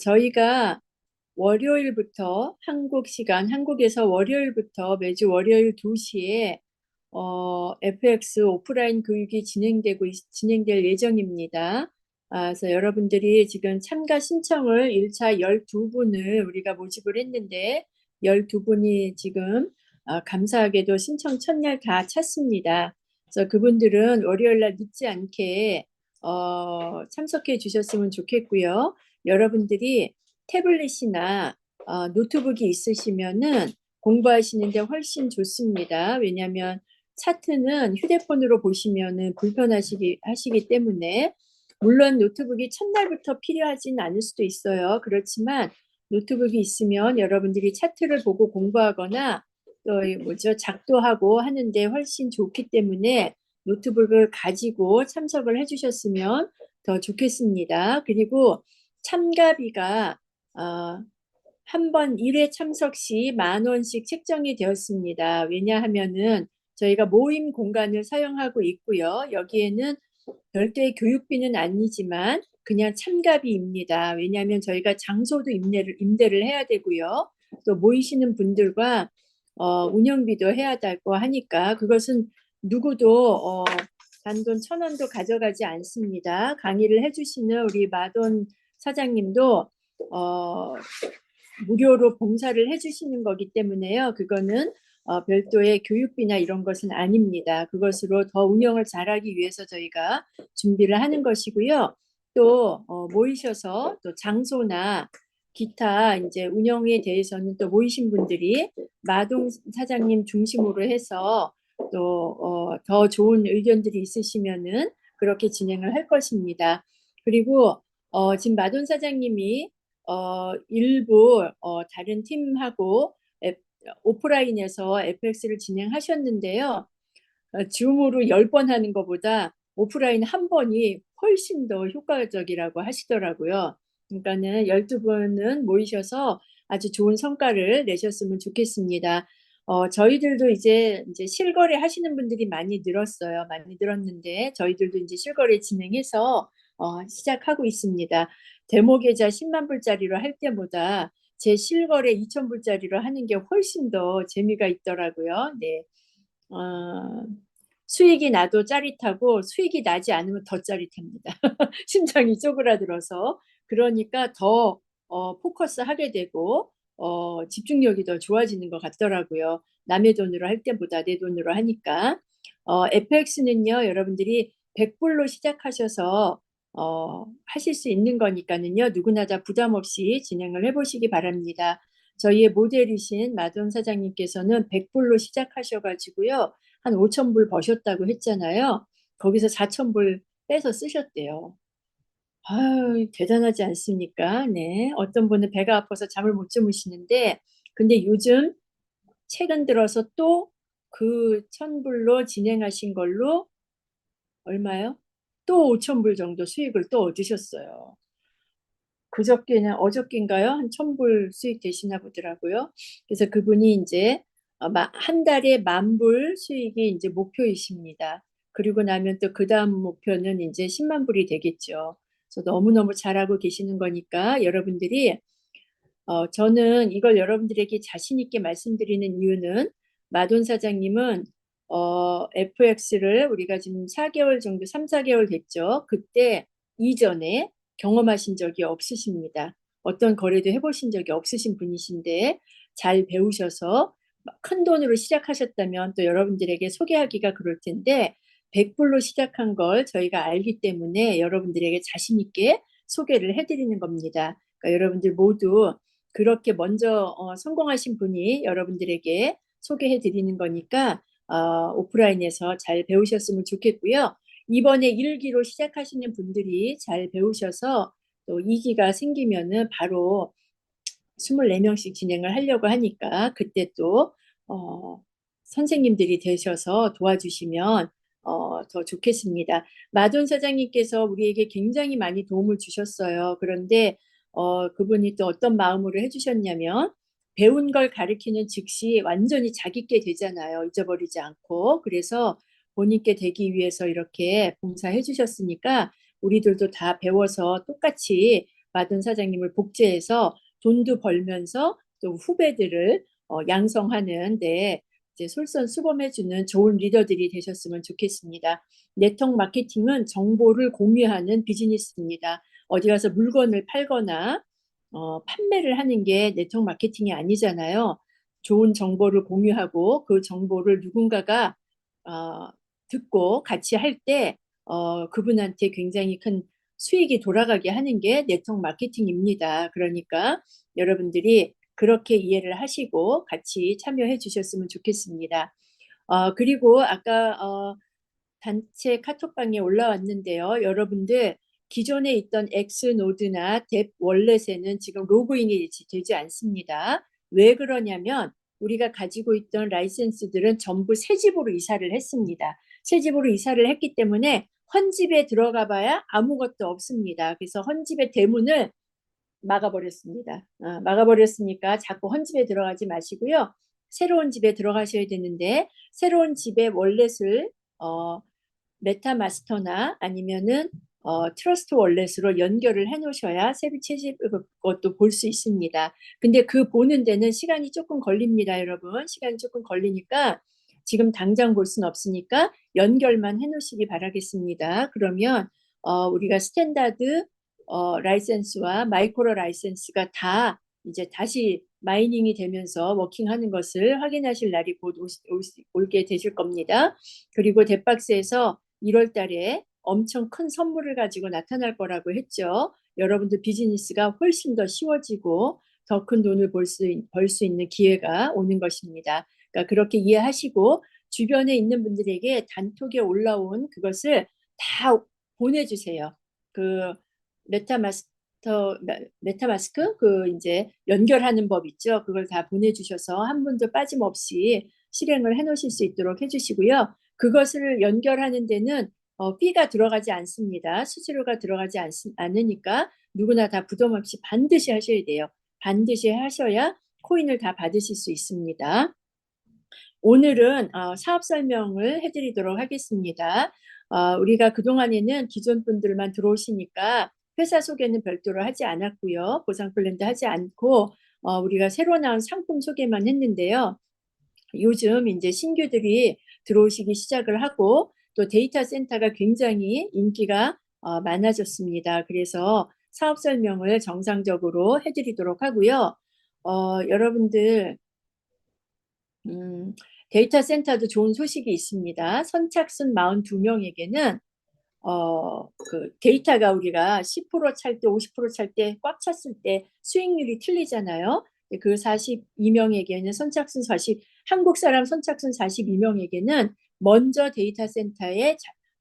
저희가 월요일부터 한국 시간, 한국에서 월요일부터 매주 월요일 2시에 FX 오프라인 교육이 진행될 예정입니다. 그래서 여러분들이 지금 참가 신청을 1차 12분을 우리가 모집을 했는데 12분이 지금 감사하게도 신청 첫날 다 찼습니다. 그래서 그분들은 월요일 날 늦지 않게 참석해 주셨으면 좋겠고요. 여러분들이 태블릿이나 노트북이 있으시면은 공부하시는데 훨씬 좋습니다. 왜냐하면 차트는 휴대폰으로 보시면은 하시기 때문에 물론 노트북이 첫날부터 필요하진 않을 수도 있어요. 그렇지만 노트북이 있으면 여러분들이 차트를 보고 공부하거나 또 뭐죠 작도하고 하는데 훨씬 좋기 때문에 노트북을 가지고 참석을 해주셨으면 더 좋겠습니다. 그리고 참가비가 한 번 1회 참석 시 10,000원씩 책정이 되었습니다. 왜냐하면은 저희가 모임 공간을 사용하고 있고요. 여기에는 별도의 교육비는 아니지만 그냥 참가비입니다. 왜냐하면 저희가 장소도 임대를 해야 되고요. 또 모이시는 분들과 운영비도 해야 되고 하니까 그것은 누구도 단돈 1,000원도 가져가지 않습니다. 강의를 해주시는 우리 마돈 사장님도 어, 무료로 봉사를 해주시는 거기 때문에요. 그거는 별도의 교육비나 이런 것은 아닙니다. 그것으로 더 운영을 잘하기 위해서 저희가 준비를 하는 것이고요. 또 모이셔서 또 장소나 기타 이제 운영에 대해서는 또 모이신 분들이 마동 사장님 중심으로 해서 또 더 좋은 의견들이 있으시면은 그렇게 진행을 할 것입니다. 그리고 지금 마돈 사장님이 일부 다른 팀하고 오프라인에서 FX를 진행하셨는데요. 줌으로 10번 하는 것보다 오프라인 한 번이 훨씬 더 효과적이라고 하시더라고요. 그러니까는 12분은 모이셔서 아주 좋은 성과를 내셨으면 좋겠습니다. 저희들도 이제 실거래 하시는 분들이 많이 늘었어요. 많이 늘었는데 저희들도 이제 실거래 진행해서 시작하고 있습니다. 데모 계좌 10만 불짜리로 할 때보다 제 실거래 2천 불짜리로 하는 게 훨씬 더 재미가 있더라고요. 네. 어, 수익이 나도 짜릿하고 수익이 나지 않으면 더 짜릿합니다. 심장이 쪼그라들어서 그러니까 더 포커스 하게 되고 집중력이 더 좋아지는 것 같더라고요. 남의 돈으로 할 때보다 내 돈으로 하니까 FX는요 여러분들이 100불로 시작하셔서 하실 수 있는 거니까는요 누구나 다 부담 없이 진행을 해보시기 바랍니다. 저희의 모델이신 마돈 사장님께서는 100불로 시작하셔가지고요. 한 5천 불 버셨다고 했잖아요. 거기서 4천 불 빼서 쓰셨대요. 아유, 대단하지 않습니까? 네. 어떤 분은 배가 아파서 잠을 못 주무시는데, 근데 요즘 최근 들어서 또 그 1,000불로 진행하신 걸로 얼마요? 또 5천 불 정도 수익을 또 얻으셨어요. 그저께는 어저께인가요? 한 1,000불 수익 되시나 보더라고요. 그래서 그분이 이제 한 달에 10,000불 수익이 이제 목표이십니다. 그리고 나면 또 그 다음 목표는 이제 10만 불이 되겠죠. 그래서 너무너무 잘하고 계시는 거니까 여러분들이 저는 이걸 여러분들에게 자신 있게 말씀드리는 이유는 마돈 사장님은 FX를 우리가 지금 4개월 정도, 3, 4개월 됐죠. 그때 이전에 경험하신 적이 없으십니다. 어떤 거래도 해보신 적이 없으신 분이신데 잘 배우셔서 큰 돈으로 시작하셨다면 또 여러분들에게 소개하기가 그럴 텐데 100불로 시작한 걸 저희가 알기 때문에 여러분들에게 자신 있게 소개를 해드리는 겁니다. 그러니까 여러분들 모두 그렇게 먼저 성공하신 분이 여러분들에게 소개해 드리는 거니까 오프라인에서 잘 배우셨으면 좋겠고요. 이번에 1기로 시작하시는 분들이 잘 배우셔서 또 2기가 생기면은 바로 24명씩 진행을 하려고 하니까 그때 또 선생님들이 되셔서 도와주시면 더 좋겠습니다. 마돈 사장님께서 우리에게 굉장히 많이 도움을 주셨어요. 그런데 그분이 또 어떤 마음으로 해주셨냐면 배운 걸 가르치는 즉시 완전히 자기께 되잖아요. 잊어버리지 않고. 그래서 본인께 되기 위해서 이렇게 봉사해 주셨으니까 우리들도 다 배워서 똑같이 마돈 사장님을 복제해서 돈도 벌면서 또 후배들을 양성하는 이제 솔선수범해주는 좋은 리더들이 되셨으면 좋겠습니다. 네트워크 마케팅은 정보를 공유하는 비즈니스입니다. 어디 가서 물건을 팔거나 판매를 하는 게 네트워크 마케팅이 아니잖아요. 좋은 정보를 공유하고 그 정보를 누군가가 어, 듣고 같이 할 때 그분한테 굉장히 큰 수익이 돌아가게 하는 게 네트워크 마케팅입니다. 그러니까 여러분들이 그렇게 이해를 하시고 같이 참여해 주셨으면 좋겠습니다. 그리고 아까 단체 카톡방에 올라왔는데요. 여러분들 기존에 있던 엑스노드나 뎁 월렛에는 지금 로그인이 되지 않습니다. 왜 그러냐면 우리가 가지고 있던 라이센스들은 전부 새 집으로 이사를 했습니다. 새 집으로 이사를 했기 때문에 헌집에 들어가 봐야 아무것도 없습니다. 그래서 헌집의 대문을 막아버렸습니다. 막아버렸으니까 자꾸 헌집에 들어가지 마시고요. 새로운 집에 들어가셔야 되는데 새로운 집의 월렛을 어, 메타마스터나 아니면은 트러스트 월렛으로 연결을 해 놓으셔야 세비 채집 것도 볼 수 있습니다. 근데 그 보는 데는 시간이 조금 걸립니다, 여러분. 시간이 조금 걸리니까 지금 당장 볼 수는 없으니까 연결만 해 놓으시기 바라겠습니다. 그러면 우리가 스탠다드 라이센스와 마이크로 라이센스가 다 이제 다시 마이닝이 되면서 워킹하는 것을 확인하실 날이 곧 올게 되실 겁니다. 그리고 뎁박스에서 1월 달에 엄청 큰 선물을 가지고 나타날 거라고 했죠. 여러분들 비즈니스가 훨씬 더 쉬워지고 더 큰 돈을 벌 수 있는 기회가 오는 것입니다. 그러니까 그렇게 이해하시고 주변에 있는 분들에게 단톡에 올라온 그것을 다 보내주세요. 그 메타마스크 그 이제 연결하는 법 있죠. 그걸 다 보내주셔서 한 분도 빠짐없이 실행을 해놓으실 수 있도록 해주시고요. 그것을 연결하는 데는 피가 들어가지 않습니다. 수수료가 들어가지 않으니까 누구나 다 부담 없이 반드시 하셔야 돼요. 반드시 하셔야 코인을 다 받으실 수 있습니다. 오늘은 사업 설명을 해드리도록 하겠습니다. 우리가 그동안에는 기존 분들만 들어오시니까 회사 소개는 별도로 하지 않았고요. 보상 플랜도 하지 않고 우리가 새로 나온 상품 소개만 했는데요. 요즘 이제 신규들이 들어오시기 시작을 하고 또 데이터 센터가 굉장히 인기가 많아졌습니다. 그래서 사업 설명을 정상적으로 해드리도록 하고요. 여러분들 데이터 센터도 좋은 소식이 있습니다. 선착순 42명에게는 그 데이터가 우리가 10%찰 때, 50%찰 때, 꽉 찼을 때 수익률이 틀리잖아요. 그 42명에게는 한국 사람 선착순 42명에게는 먼저 데이터 센터에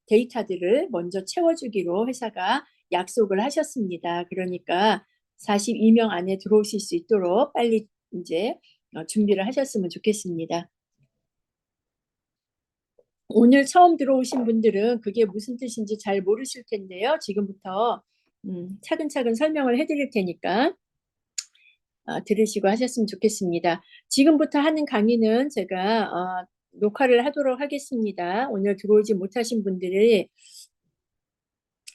데이터들을 먼저 채워주기로 회사가 약속을 하셨습니다. 그러니까 42명 안에 들어오실 수 있도록 빨리 이제 준비를 하셨으면 좋겠습니다. 오늘 처음 들어오신 분들은 그게 무슨 뜻인지 잘 모르실 텐데요. 지금부터 차근차근 설명을 해드릴 테니까 들으시고 하셨으면 좋겠습니다. 지금부터 하는 강의는 제가 녹화를 하도록 하겠습니다. 오늘 들어오지 못하신 분들이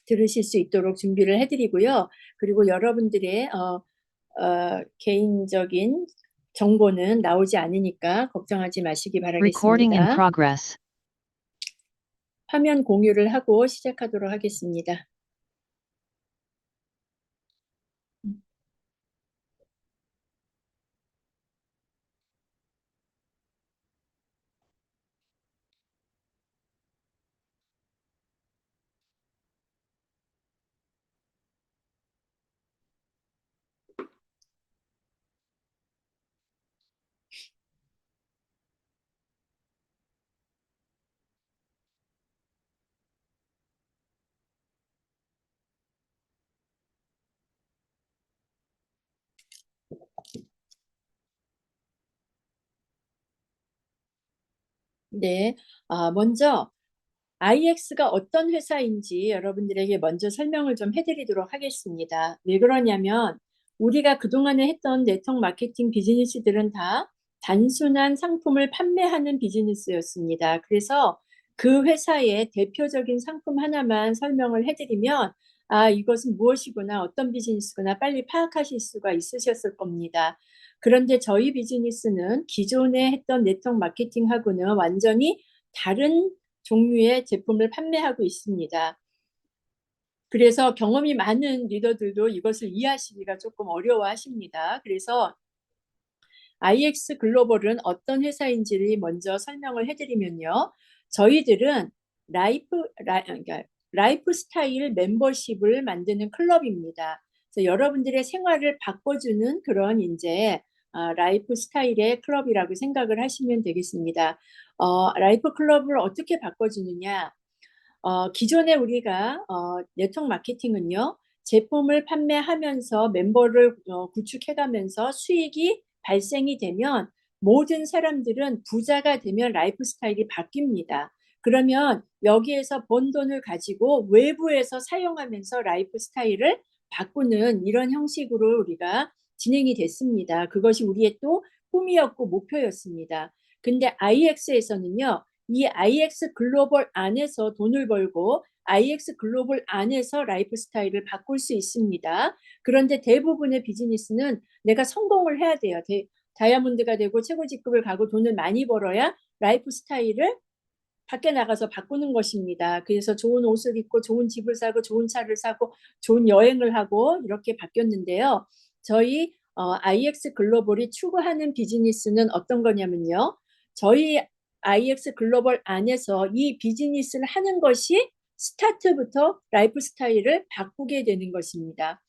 들으실 수 있도록 준비를 해드리고요. 그리고 여러분들의 개인적인 정보는 나오지 않으니까 걱정하지 마시기 Recording in 바라겠습니다. progress. 화면 공유를 하고 시작하도록 하겠습니다. 네, 먼저 IX가 어떤 회사인지 여러분들에게 먼저 설명을 좀 해드리도록 하겠습니다. 왜 그러냐면 우리가 그동안에 했던 네트워크 마케팅 비즈니스들은 다 단순한 상품을 판매하는 비즈니스였습니다. 그래서 그 회사의 대표적인 상품 하나만 설명을 해드리면 아, 이것은 무엇이구나, 어떤 비즈니스구나 빨리 파악하실 수가 있으셨을 겁니다. 그런데 저희 비즈니스는 기존에 했던 네트워크 마케팅하고는 완전히 다른 종류의 제품을 판매하고 있습니다. 그래서 경험이 많은 리더들도 이것을 이해하시기가 조금 어려워하십니다. 그래서 IX 글로벌은 어떤 회사인지를 먼저 설명을 해드리면요. 저희들은 그러니까 라이프 스타일 멤버십을 만드는 클럽입니다. 그래서 여러분들의 생활을 바꿔주는 그런 이제 라이프 스타일의 클럽이라고 생각을 하시면 되겠습니다. 라이프 클럽을 어떻게 바꿔주느냐? 기존에 우리가 네트워크 마케팅은요, 제품을 판매하면서 멤버를 구축해가면서 수익이 발생이 되면 모든 사람들은 부자가 되면 라이프 스타일이 바뀝니다. 그러면 여기에서 번 돈을 가지고 외부에서 사용하면서 라이프 스타일을 바꾸는 이런 형식으로 우리가 진행이 됐습니다. 그것이 우리의 또 꿈이었고 목표였습니다. 근데 IX에서는요, 이 IX 글로벌 안에서 돈을 벌고 IX 글로벌 안에서 라이프 스타일을 바꿀 수 있습니다. 그런데 대부분의 비즈니스는 내가 성공을 해야 돼요. 다이아몬드가 되고 최고 직급을 가고 돈을 많이 벌어야 라이프 스타일을 밖에 나가서 바꾸는 것입니다. 그래서 좋은 옷을 입고 좋은 집을 사고 좋은 차를 사고 좋은 여행을 하고 이렇게 바뀌었는데요. 저희 IX 글로벌이 추구하는 비즈니스는 어떤 거냐면요. 저희 IX 글로벌 안에서 이 비즈니스를 하는 것이 스타트부터 라이프 스타일을 바꾸게 되는 것입니다.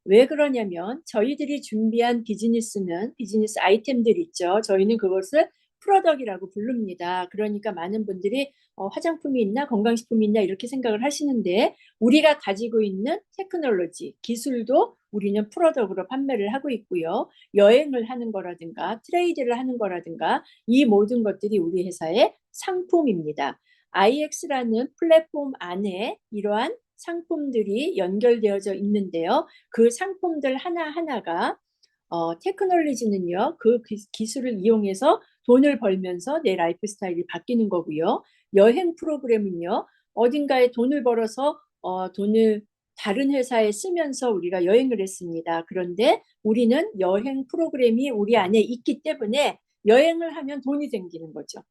왜 그러냐면 저희들이 준비한 비즈니스는 비즈니스 아이템들 있죠. 저희는 그것을 프로덕이라고 부릅니다. 그러니까 많은 분들이 화장품이 있나 건강식품이 있나 이렇게 생각을 하시는데 우리가 가지고 있는 테크놀로지, 기술도 우리는 프로덕으로 판매를 하고 있고요. 여행을 하는 거라든가 트레이드를 하는 거라든가 이 모든 것들이 우리 회사의 상품입니다. IX라는 플랫폼 안에 이러한 상품들이 연결되어져 있는데요. 그 상품들 하나하나가 테크놀로지는요, 그 기술을 이용해서 돈을 벌면서 내 라이프 스타일이 바뀌는 거고요. 여행 프로그램은요, 어딘가에 돈을 벌어서 돈을 다른 회사에 쓰면서 우리가 여행을 했습니다. 그런데 우리는 여행 프로그램이 우리 안에 있기 때문에 여행을 하면 돈이 생기는 거죠.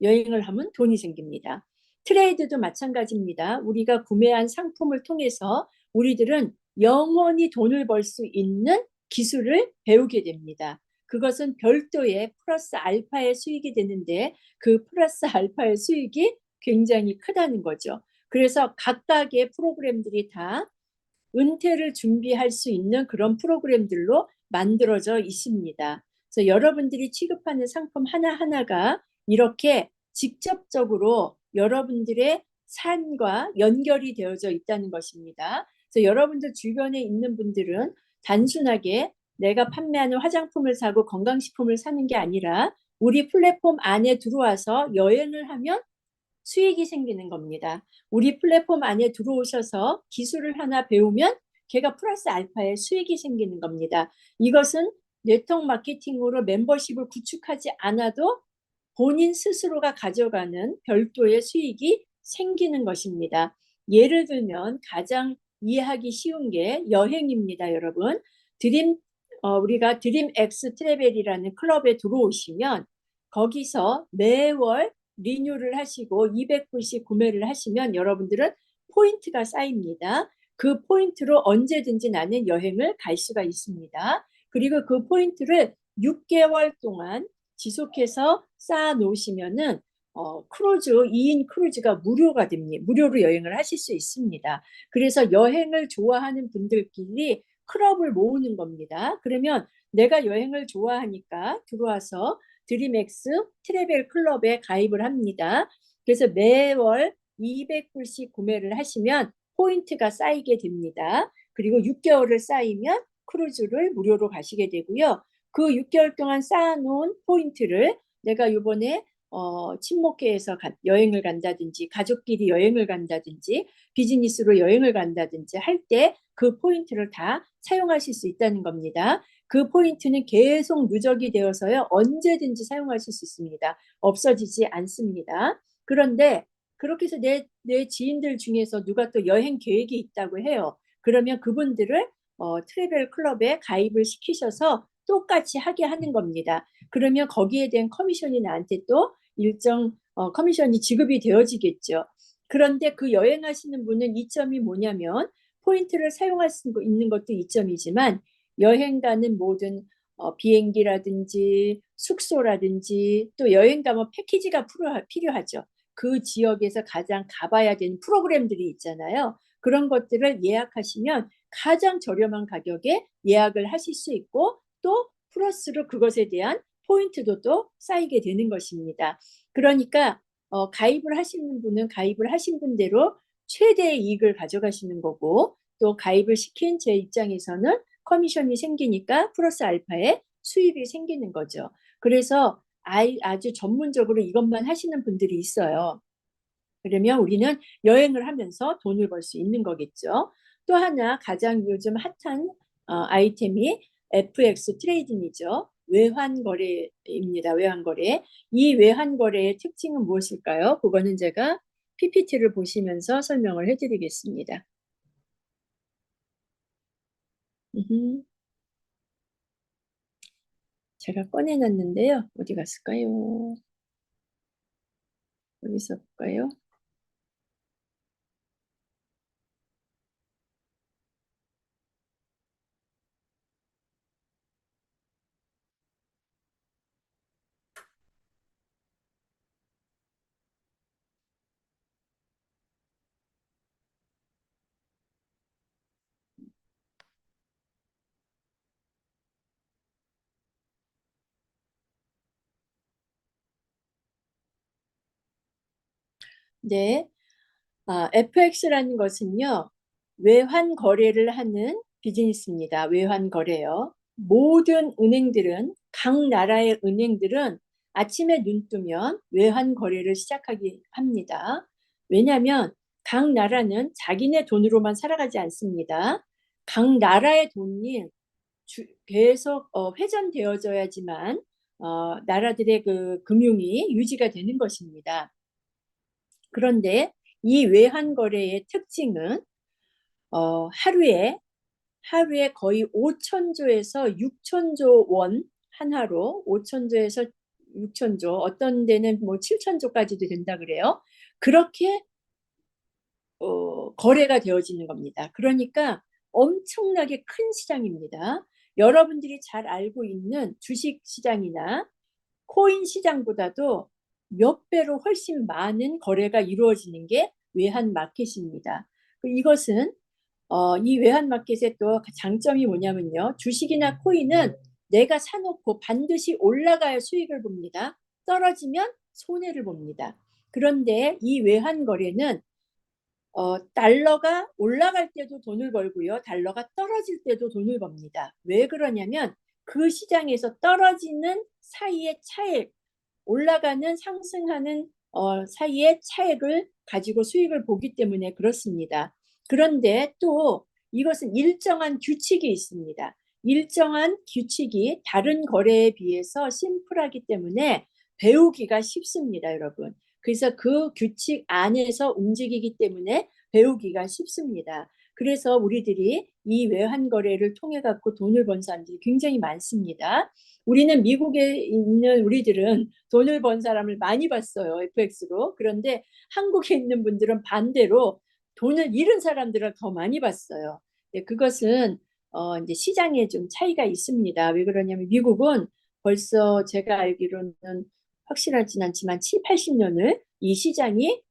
여행을 하면 돈이 생깁니다. 트레이드도 마찬가지입니다. 우리가 구매한 상품을 통해서 우리들은 영원히 돈을 벌 수 있는 기술을 배우게 됩니다. 그것은 별도의 플러스 알파의 수익이 되는데 그 플러스 알파의 수익이 굉장히 크다는 거죠. 그래서 각각의 프로그램들이 다 은퇴를 준비할 수 있는 그런 프로그램들로 만들어져 있습니다. 그래서 여러분들이 취급하는 상품 하나하나가 이렇게 직접적으로 여러분들의 삶과 연결이 되어져 있다는 것입니다. 그래서 여러분들 주변에 있는 분들은 단순하게 내가 판매하는 화장품을 사고 건강식품을 사는 게 아니라 우리 플랫폼 안에 들어와서 여행을 하면 수익이 생기는 겁니다. 우리 플랫폼 안에 들어오셔서 기술을 하나 배우면 걔가 플러스 알파의 수익이 생기는 겁니다. 이것은 네트워크 마케팅으로 멤버십을 구축하지 않아도 본인 스스로가 가져가는 별도의 수익이 생기는 것입니다. 예를 들면 가장 이해하기 쉬운 게 여행입니다, 여러분. 우리가 드림 X 트래벨이라는 클럽에 들어오시면 거기서 매월 리뉴를 하시고 200불씩 구매를 하시면 여러분들은 포인트가 쌓입니다. 그 포인트로 언제든지 나는 여행을 갈 수가 있습니다. 그리고 그 포인트를 6개월 동안 지속해서 쌓아 놓으시면은 크루즈, 2인 크루즈가 무료가 됩니다. 무료로 여행을 하실 수 있습니다. 그래서 여행을 좋아하는 분들끼리 클럽을 모으는 겁니다. 그러면 내가 여행을 좋아하니까 들어와서 드림엑스 트래벨 클럽에 가입을 합니다. 그래서 매월 200불씩 구매를 하시면 포인트가 쌓이게 됩니다. 그리고 6개월을 쌓이면 크루즈를 무료로 가시게 되고요. 그 6개월 동안 쌓아놓은 포인트를 내가 이번에 친목회에서 여행을 간다든지 가족끼리 여행을 간다든지 비즈니스로 여행을 간다든지 할 때 그 포인트를 다 사용하실 수 있다는 겁니다. 그 포인트는 계속 누적이 되어서요. 언제든지 사용하실 수 있습니다. 없어지지 않습니다. 그런데 그렇게 해서 내 지인들 중에서 누가 또 여행 계획이 있다고 해요. 그러면 그분들을 트래벨 클럽에 가입을 시키셔서 똑같이 하게 하는 겁니다. 그러면 거기에 대한 커미션이 나한테 또 일정 커미션이 지급이 되어지겠죠. 그런데 그 여행하시는 분은 이점이 뭐냐면 포인트를 사용할 수 있는 것도 이점이지만 여행 가는 모든 비행기라든지 숙소라든지 또 여행 가면 패키지가 필요하죠. 그 지역에서 가장 가봐야 되는 프로그램들이 있잖아요. 그런 것들을 예약하시면 가장 저렴한 가격에 예약을 하실 수 있고 또 플러스로 그것에 대한 포인트도 또 쌓이게 되는 것입니다. 그러니까 가입을 하시는 분은 가입을 하신 분대로 최대의 이익을 가져가시는 거고 또 가입을 시킨 제 입장에서는 커미션이 생기니까 플러스 알파의 수입이 생기는 거죠. 그래서 아주 전문적으로 이것만 하시는 분들이 있어요. 그러면 우리는 여행을 하면서 돈을 벌 수 있는 거겠죠. 또 하나 가장 요즘 핫한 아이템이 FX 트레이딩이죠. 외환거래입니다. 외환거래. 이 외환거래의 특징은 무엇일까요? 그거는 제가 PPT를 보시면서 설명을 해드리겠습니다. 제가 꺼내놨는데요. 어디 갔을까요? 여기서 볼까요? 네. FX라는 것은요, 외환 거래를 하는 비즈니스입니다. 외환 거래요. 모든 은행들은, 각 나라의 은행들은 아침에 눈 뜨면 외환 거래를 시작하게 합니다. 왜냐하면 각 나라는 자기네 돈으로만 살아가지 않습니다. 각 나라의 돈이 계속 회전되어져야지만 나라들의 그 금융이 유지가 되는 것입니다. 그런데 이 외환 거래의 특징은 하루에 거의 5천조에서 6천조 원 한화로 5천조에서 6천조 어떤 데는 뭐 7천조까지도 된다 그래요. 그렇게 거래가 되어지는 겁니다. 그러니까 엄청나게 큰 시장입니다. 여러분들이 잘 알고 있는 주식 시장이나 코인 시장보다도 몇 배로 훨씬 많은 거래가 이루어지는 게 외환 마켓입니다. 이것은 이 외환 마켓의 또 장점이 뭐냐면요. 주식이나 코인은 내가 사놓고 반드시 올라가야 수익을 봅니다. 떨어지면 손해를 봅니다. 그런데 이 외환 거래는 달러가 올라갈 때도 돈을 벌고요. 달러가 떨어질 때도 돈을 법니다. 왜 그러냐면 그 시장에서 떨어지는 사이의 차액, 올라가는 상승하는 사이의 차액을 가지고 수익을 보기 때문에 그렇습니다. 그런데 또 이것은 일정한 규칙이 있습니다. 일정한 규칙이 다른 거래에 비해서 심플하기 때문에 배우기가 쉽습니다, 여러분. 그래서 그 규칙 안에서 움직이기 때문에 배우기가 쉽습니다. 그래서 우리들이 이 외환 거래를 통해 갖고 돈을 번 사람들이 굉장히 많습니다. 우리는 미국에 있는 우리들은 돈을 번 사람을 많이 봤어요, FX로. 그런데 한국에 있는 분들은 반대로 돈을 잃은 사람들을 더 많이 봤어요. 네, 그것은 이제 시장에 좀 차이가 있습니다. 왜 그러냐면 미국은 벌써 제가 알기로는 확실하진 않지만 7, 80년을 이 시장이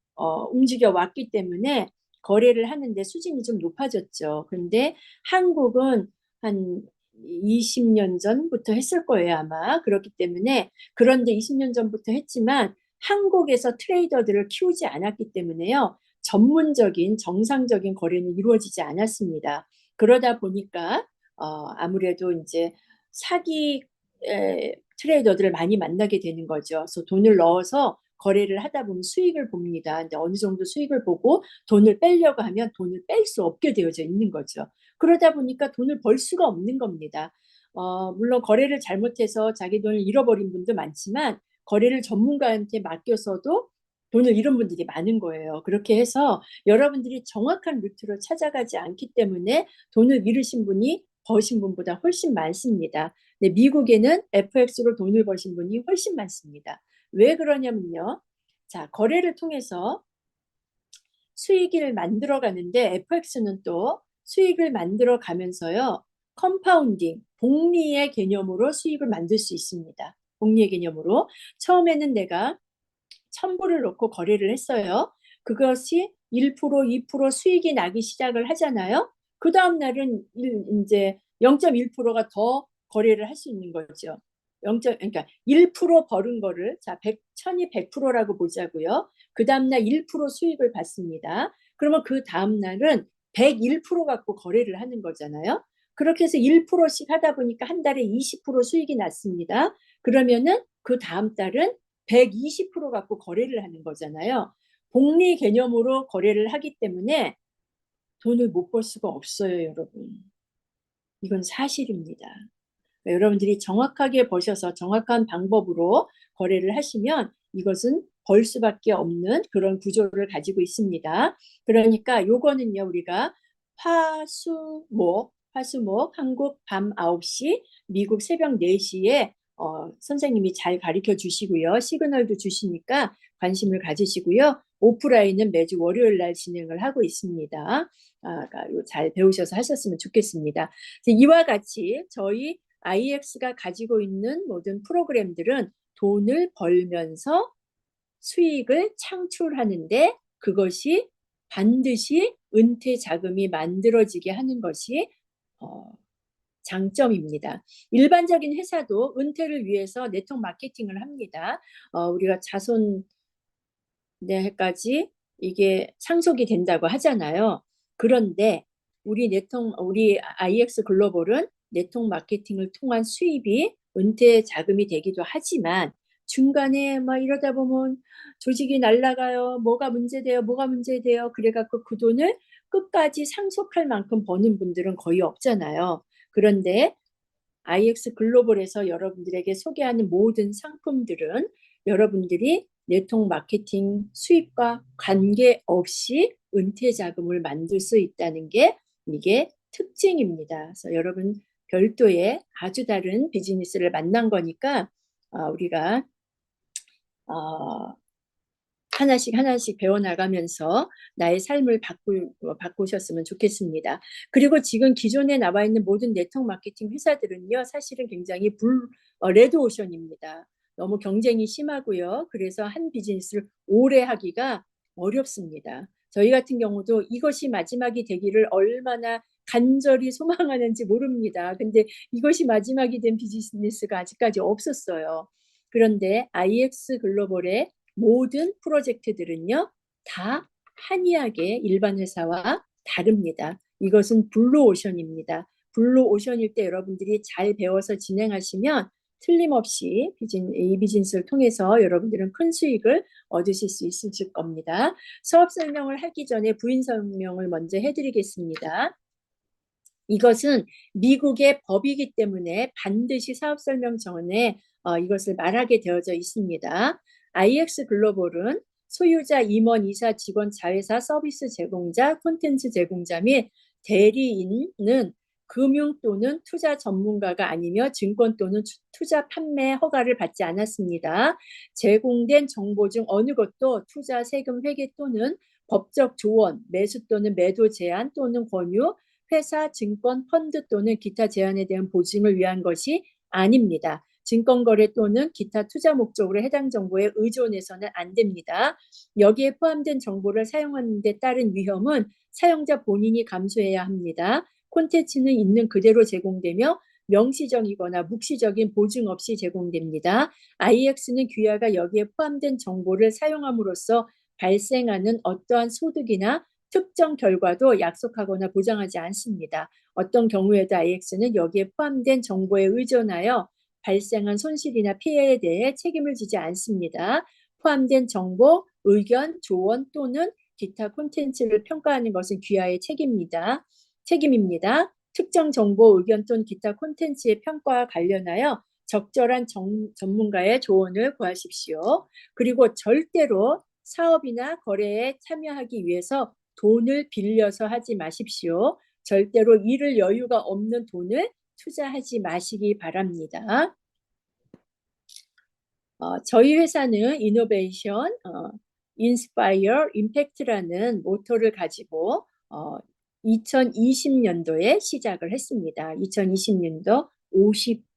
움직여 왔기 때문에 거래를 하는데 수준이 좀 높아졌죠. 그런데 한국은 한 20년 전부터 했을 거예요, 아마. 그렇기 때문에 그런데 20년 전부터 했지만 한국에서 트레이더들을 키우지 않았기 때문에요. 전문적인 정상적인 거래는 이루어지지 않았습니다. 그러다 보니까 아무래도 이제 사기 트레이더들을 많이 만나게 되는 거죠. 그래서 돈을 넣어서 거래를 하다 보면 수익을 봅니다. 근데 어느 정도 수익을 보고 돈을 빼려고 하면 돈을 뺄 수 없게 되어져 있는 거죠. 그러다 보니까 돈을 벌 수가 없는 겁니다. 물론 거래를 잘못해서 자기 돈을 잃어버린 분도 많지만 거래를 전문가한테 맡겨서도 돈을 잃은 분들이 많은 거예요. 그렇게 해서 여러분들이 정확한 루트로 찾아가지 않기 때문에 돈을 잃으신 분이 버신 분보다 훨씬 많습니다. 근데 미국에는 FX로 돈을 버신 분이 훨씬 많습니다. 왜 그러냐면요. 자, 거래를 통해서 수익을 만들어 가는데 FX는 또 수익을 만들어 가면서요. 컴파운딩, 복리의 개념으로 수익을 만들 수 있습니다. 복리의 개념으로. 처음에는 내가 1,000불을 넣고 거래를 했어요. 그것이 1%, 2% 수익이 나기 시작을 하잖아요. 그 다음 날은 이제 0.1%가 더 거래를 할 수 있는 거죠. 0. 그러니까 1% 벌은 거를 자 1,000이 100%라고 보자고요. 그 다음 날 1% 수익을 받습니다. 그러면 그 다음 날은 101% 갖고 거래를 하는 거잖아요. 그렇게 해서 1%씩 하다 보니까 한 달에 20% 수익이 났습니다. 그러면은 그 다음 달은 120% 갖고 거래를 하는 거잖아요. 복리 개념으로 거래를 하기 때문에 돈을 못 벌 수가 없어요, 여러분. 이건 사실입니다. 여러분들이 정확하게 버셔서 정확한 방법으로 거래를 하시면 이것은 벌 수밖에 없는 그런 구조를 가지고 있습니다. 그러니까 요거는요, 우리가 화수목 한국 밤 9시, 미국 새벽 4시에 선생님이 잘 가르쳐 주시고요. 시그널도 주시니까 관심을 가지시고요. 오프라인은 매주 월요일 날 진행을 하고 있습니다. 잘 배우셔서 하셨으면 좋겠습니다. 이와 같이 저희 IX가 가지고 있는 모든 프로그램들은 돈을 벌면서 수익을 창출하는데 그것이 반드시 은퇴 자금이 만들어지게 하는 것이 장점입니다. 일반적인 회사도 은퇴를 위해서 네트워크 마케팅을 합니다. 우리가 자손까지 이게 상속이 된다고 하잖아요. 그런데 우리 IX 글로벌은 네트워크 마케팅을 통한 수입이 은퇴 자금이 되기도 하지만 중간에 막 이러다 보면 조직이 날아가요. 뭐가 문제돼요. 그래갖고 그 돈을 끝까지 상속할 만큼 버는 분들은 거의 없잖아요. 그런데 IX 글로벌에서 여러분들에게 소개하는 모든 상품들은 여러분들이 네트워크 마케팅 수입과 관계없이 은퇴 자금을 만들 수 있다는 게 이게 특징입니다. 그래서 여러분 별도의 아주 다른 비즈니스를 만난 거니까 우리가 어, 하나씩 배워나가면서 나의 삶을 바꾸셨으면 좋겠습니다. 그리고 지금 기존에 나와 있는 모든 네트워크 마케팅 회사들은요, 사실은 굉장히 레드오션입니다. 너무 경쟁이 심하고요. 그래서 한 비즈니스를 오래 하기가 어렵습니다. 저희 같은 경우도 이것이 마지막이 되기를 얼마나 간절히 소망하는지 모릅니다. 근데 이것이 마지막이 된 비즈니스가 아직까지 없었어요. 그런데 IX 글로벌의 모든 프로젝트들은요, 다 한이하게 일반 회사와 다릅니다. 이것은 블루오션입니다. 블루오션일 때 여러분들이 잘 배워서 진행하시면 틀림없이 이 비즈니스를 통해서 여러분들은 큰 수익을 얻으실 수 있을 겁니다. 사업 설명을 하기 전에 부인 설명을 먼저 해드리겠습니다. 이것은 미국의 법이기 때문에 반드시 사업 설명 전에 이것을 말하게 되어져 있습니다. IX 글로벌은 소유자, 임원, 이사, 직원, 자회사, 서비스 제공자, 콘텐츠 제공자 및 대리인은 금융 또는 투자 전문가가 아니며 증권 또는 투자 판매 허가를 받지 않았습니다. 제공된 정보 중 어느 것도 투자, 세금, 회계 또는 법적 조언, 매수 또는 매도 제한 또는 권유, 회사, 증권, 펀드 또는 기타 제한에 대한 보증을 위한 것이 아닙니다. 증권거래 또는 기타 투자 목적으로 해당 정보에 의존해서는 안 됩니다. 여기에 포함된 정보를 사용하는 데 따른 위험은 사용자 본인이 감수해야 합니다. 콘텐츠는 있는 그대로 제공되며 명시적이거나 묵시적인 보증 없이 제공됩니다. IX는 귀하가 여기에 포함된 정보를 사용함으로써 발생하는 어떠한 소득이나 특정 결과도 약속하거나 보장하지 않습니다. 어떤 경우에도 IX는 여기에 포함된 정보에 의존하여 발생한 손실이나 피해에 대해 책임을 지지 않습니다. 포함된 정보, 의견, 조언 또는 기타 콘텐츠를 평가하는 것은 귀하의 책임입니다. 특정 정보, 의견 또는 기타 콘텐츠의 평가와 관련하여 적절한 전문가의 조언을 구하십시오. 그리고 절대로 사업이나 거래에 참여하기 위해서 돈을 빌려서 하지 마십시오. 절대로 잃을 여유가 없는 돈을 투자하지 마시기 바랍니다. 저희 회사는 이노베이션, 인스파이어, 임팩트라는 모토를 가지고 2020년도에 시작을 했습니다. 2020년도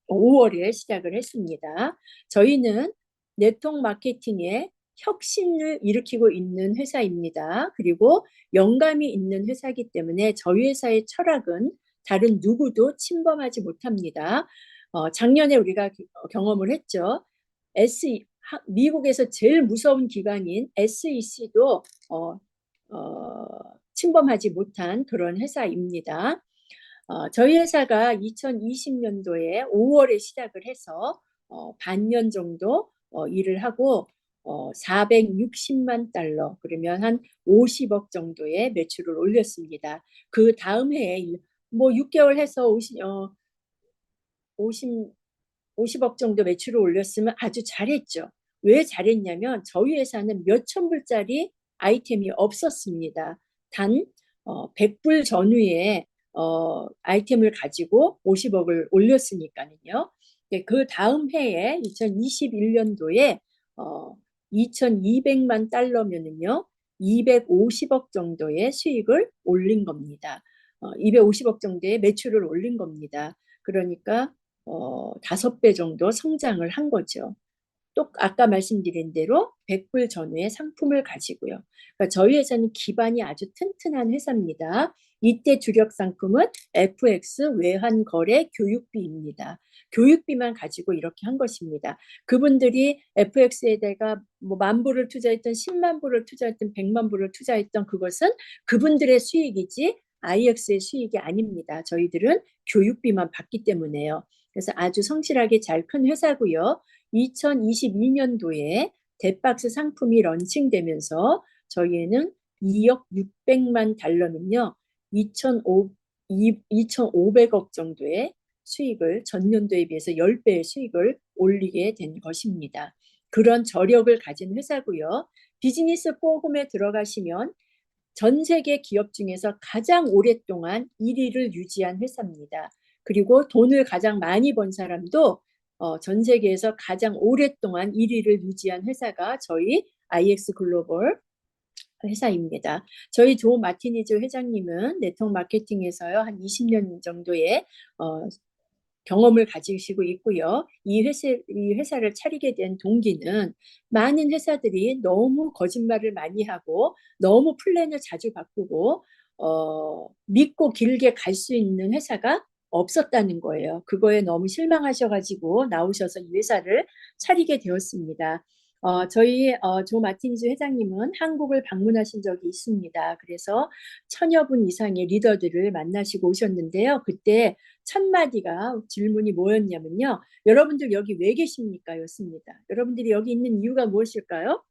5월에 시작을 했습니다. 저희는 네트워크 마케팅에 혁신을 일으키고 있는 회사입니다. 그리고 영감이 있는 회사이기 때문에 저희 회사의 철학은 다른 누구도 침범하지 못합니다. 작년에 우리가 경험을 했죠. 미국에서 제일 무서운 기관인 SEC도 침범하지 못한 그런 회사입니다. 저희 회사가 2020년도에 5월에 시작을 해서 반년 정도 일을 하고 460만 달러, 그러면 한 50억 정도의 매출을 올렸습니다. 그 다음 해에 뭐 6개월 해서 50억 정도 매출을 올렸으면 아주 잘했죠. 왜 잘했냐면 저희 회사는 몇천 불짜리 아이템이 없었습니다. 단 100불 전후의 아이템을 가지고 50억을 올렸으니까요. 네, 그 다음 해에 2021년도에 2,200만 달러면은요, 250억 정도의 수익을 올린 겁니다. 250억 정도의 매출을 올린 겁니다. 그러니까 5배 정도 성장을 한 거죠. 또 아까 말씀드린 대로 100불 전후의 상품을 가지고요. 그러니까 저희 회사는 기반이 아주 튼튼한 회사입니다. 이때 주력 상품은 FX 외환 거래 교육비입니다. 교육비만 가지고 이렇게 한 것입니다. 그분들이 FX에다가 뭐 10,000불을 투자했던 100,000불을 투자했던 100,000불을 투자했던 그것은 그분들의 수익이지 IX의 수익이 아닙니다. 저희들은 교육비만 받기 때문에요. 그래서 아주 성실하게 잘 큰 회사고요. 2022년도에 뎃박스 상품이 런칭되면서 저희에는 2억 600만 달러면요. 2,500억 정도의 수익을 전년도에 비해서 10배의 수익을 올리게 된 것입니다. 그런 저력을 가진 회사고요. 비즈니스 포럼에 들어가시면 전 세계 기업 중에서 가장 오랫동안 1위를 유지한 회사입니다. 그리고 돈을 가장 많이 번 사람도 전 세계에서 가장 오랫동안 1위를 유지한 회사가 저희 IX 글로벌 회사입니다. 저희 조 마티니즈 회장님은 네트워크 마케팅에서요, 한 20년 정도의 경험을 가지시고 있고요. 이 회사를 차리게 된 동기는 많은 회사들이 너무 거짓말을 많이 하고 너무 플랜을 자주 바꾸고 믿고 길게 갈 수 있는 회사가 없었다는 거예요. 그거에 너무 실망하셔가지고 나오셔서 이 회사를 차리게 되었습니다. 저희 조 마틴즈 회장님은 한국을 방문하신 적이 있습니다. 그래서 1,000여 분 이상의 리더들을 만나시고 오셨는데요. 그때 첫 마디가 질문이 뭐였냐면요. 여러분들 여기 왜 계십니까? 였습니다. 여러분들이 여기 있는 이유가 무엇일까요?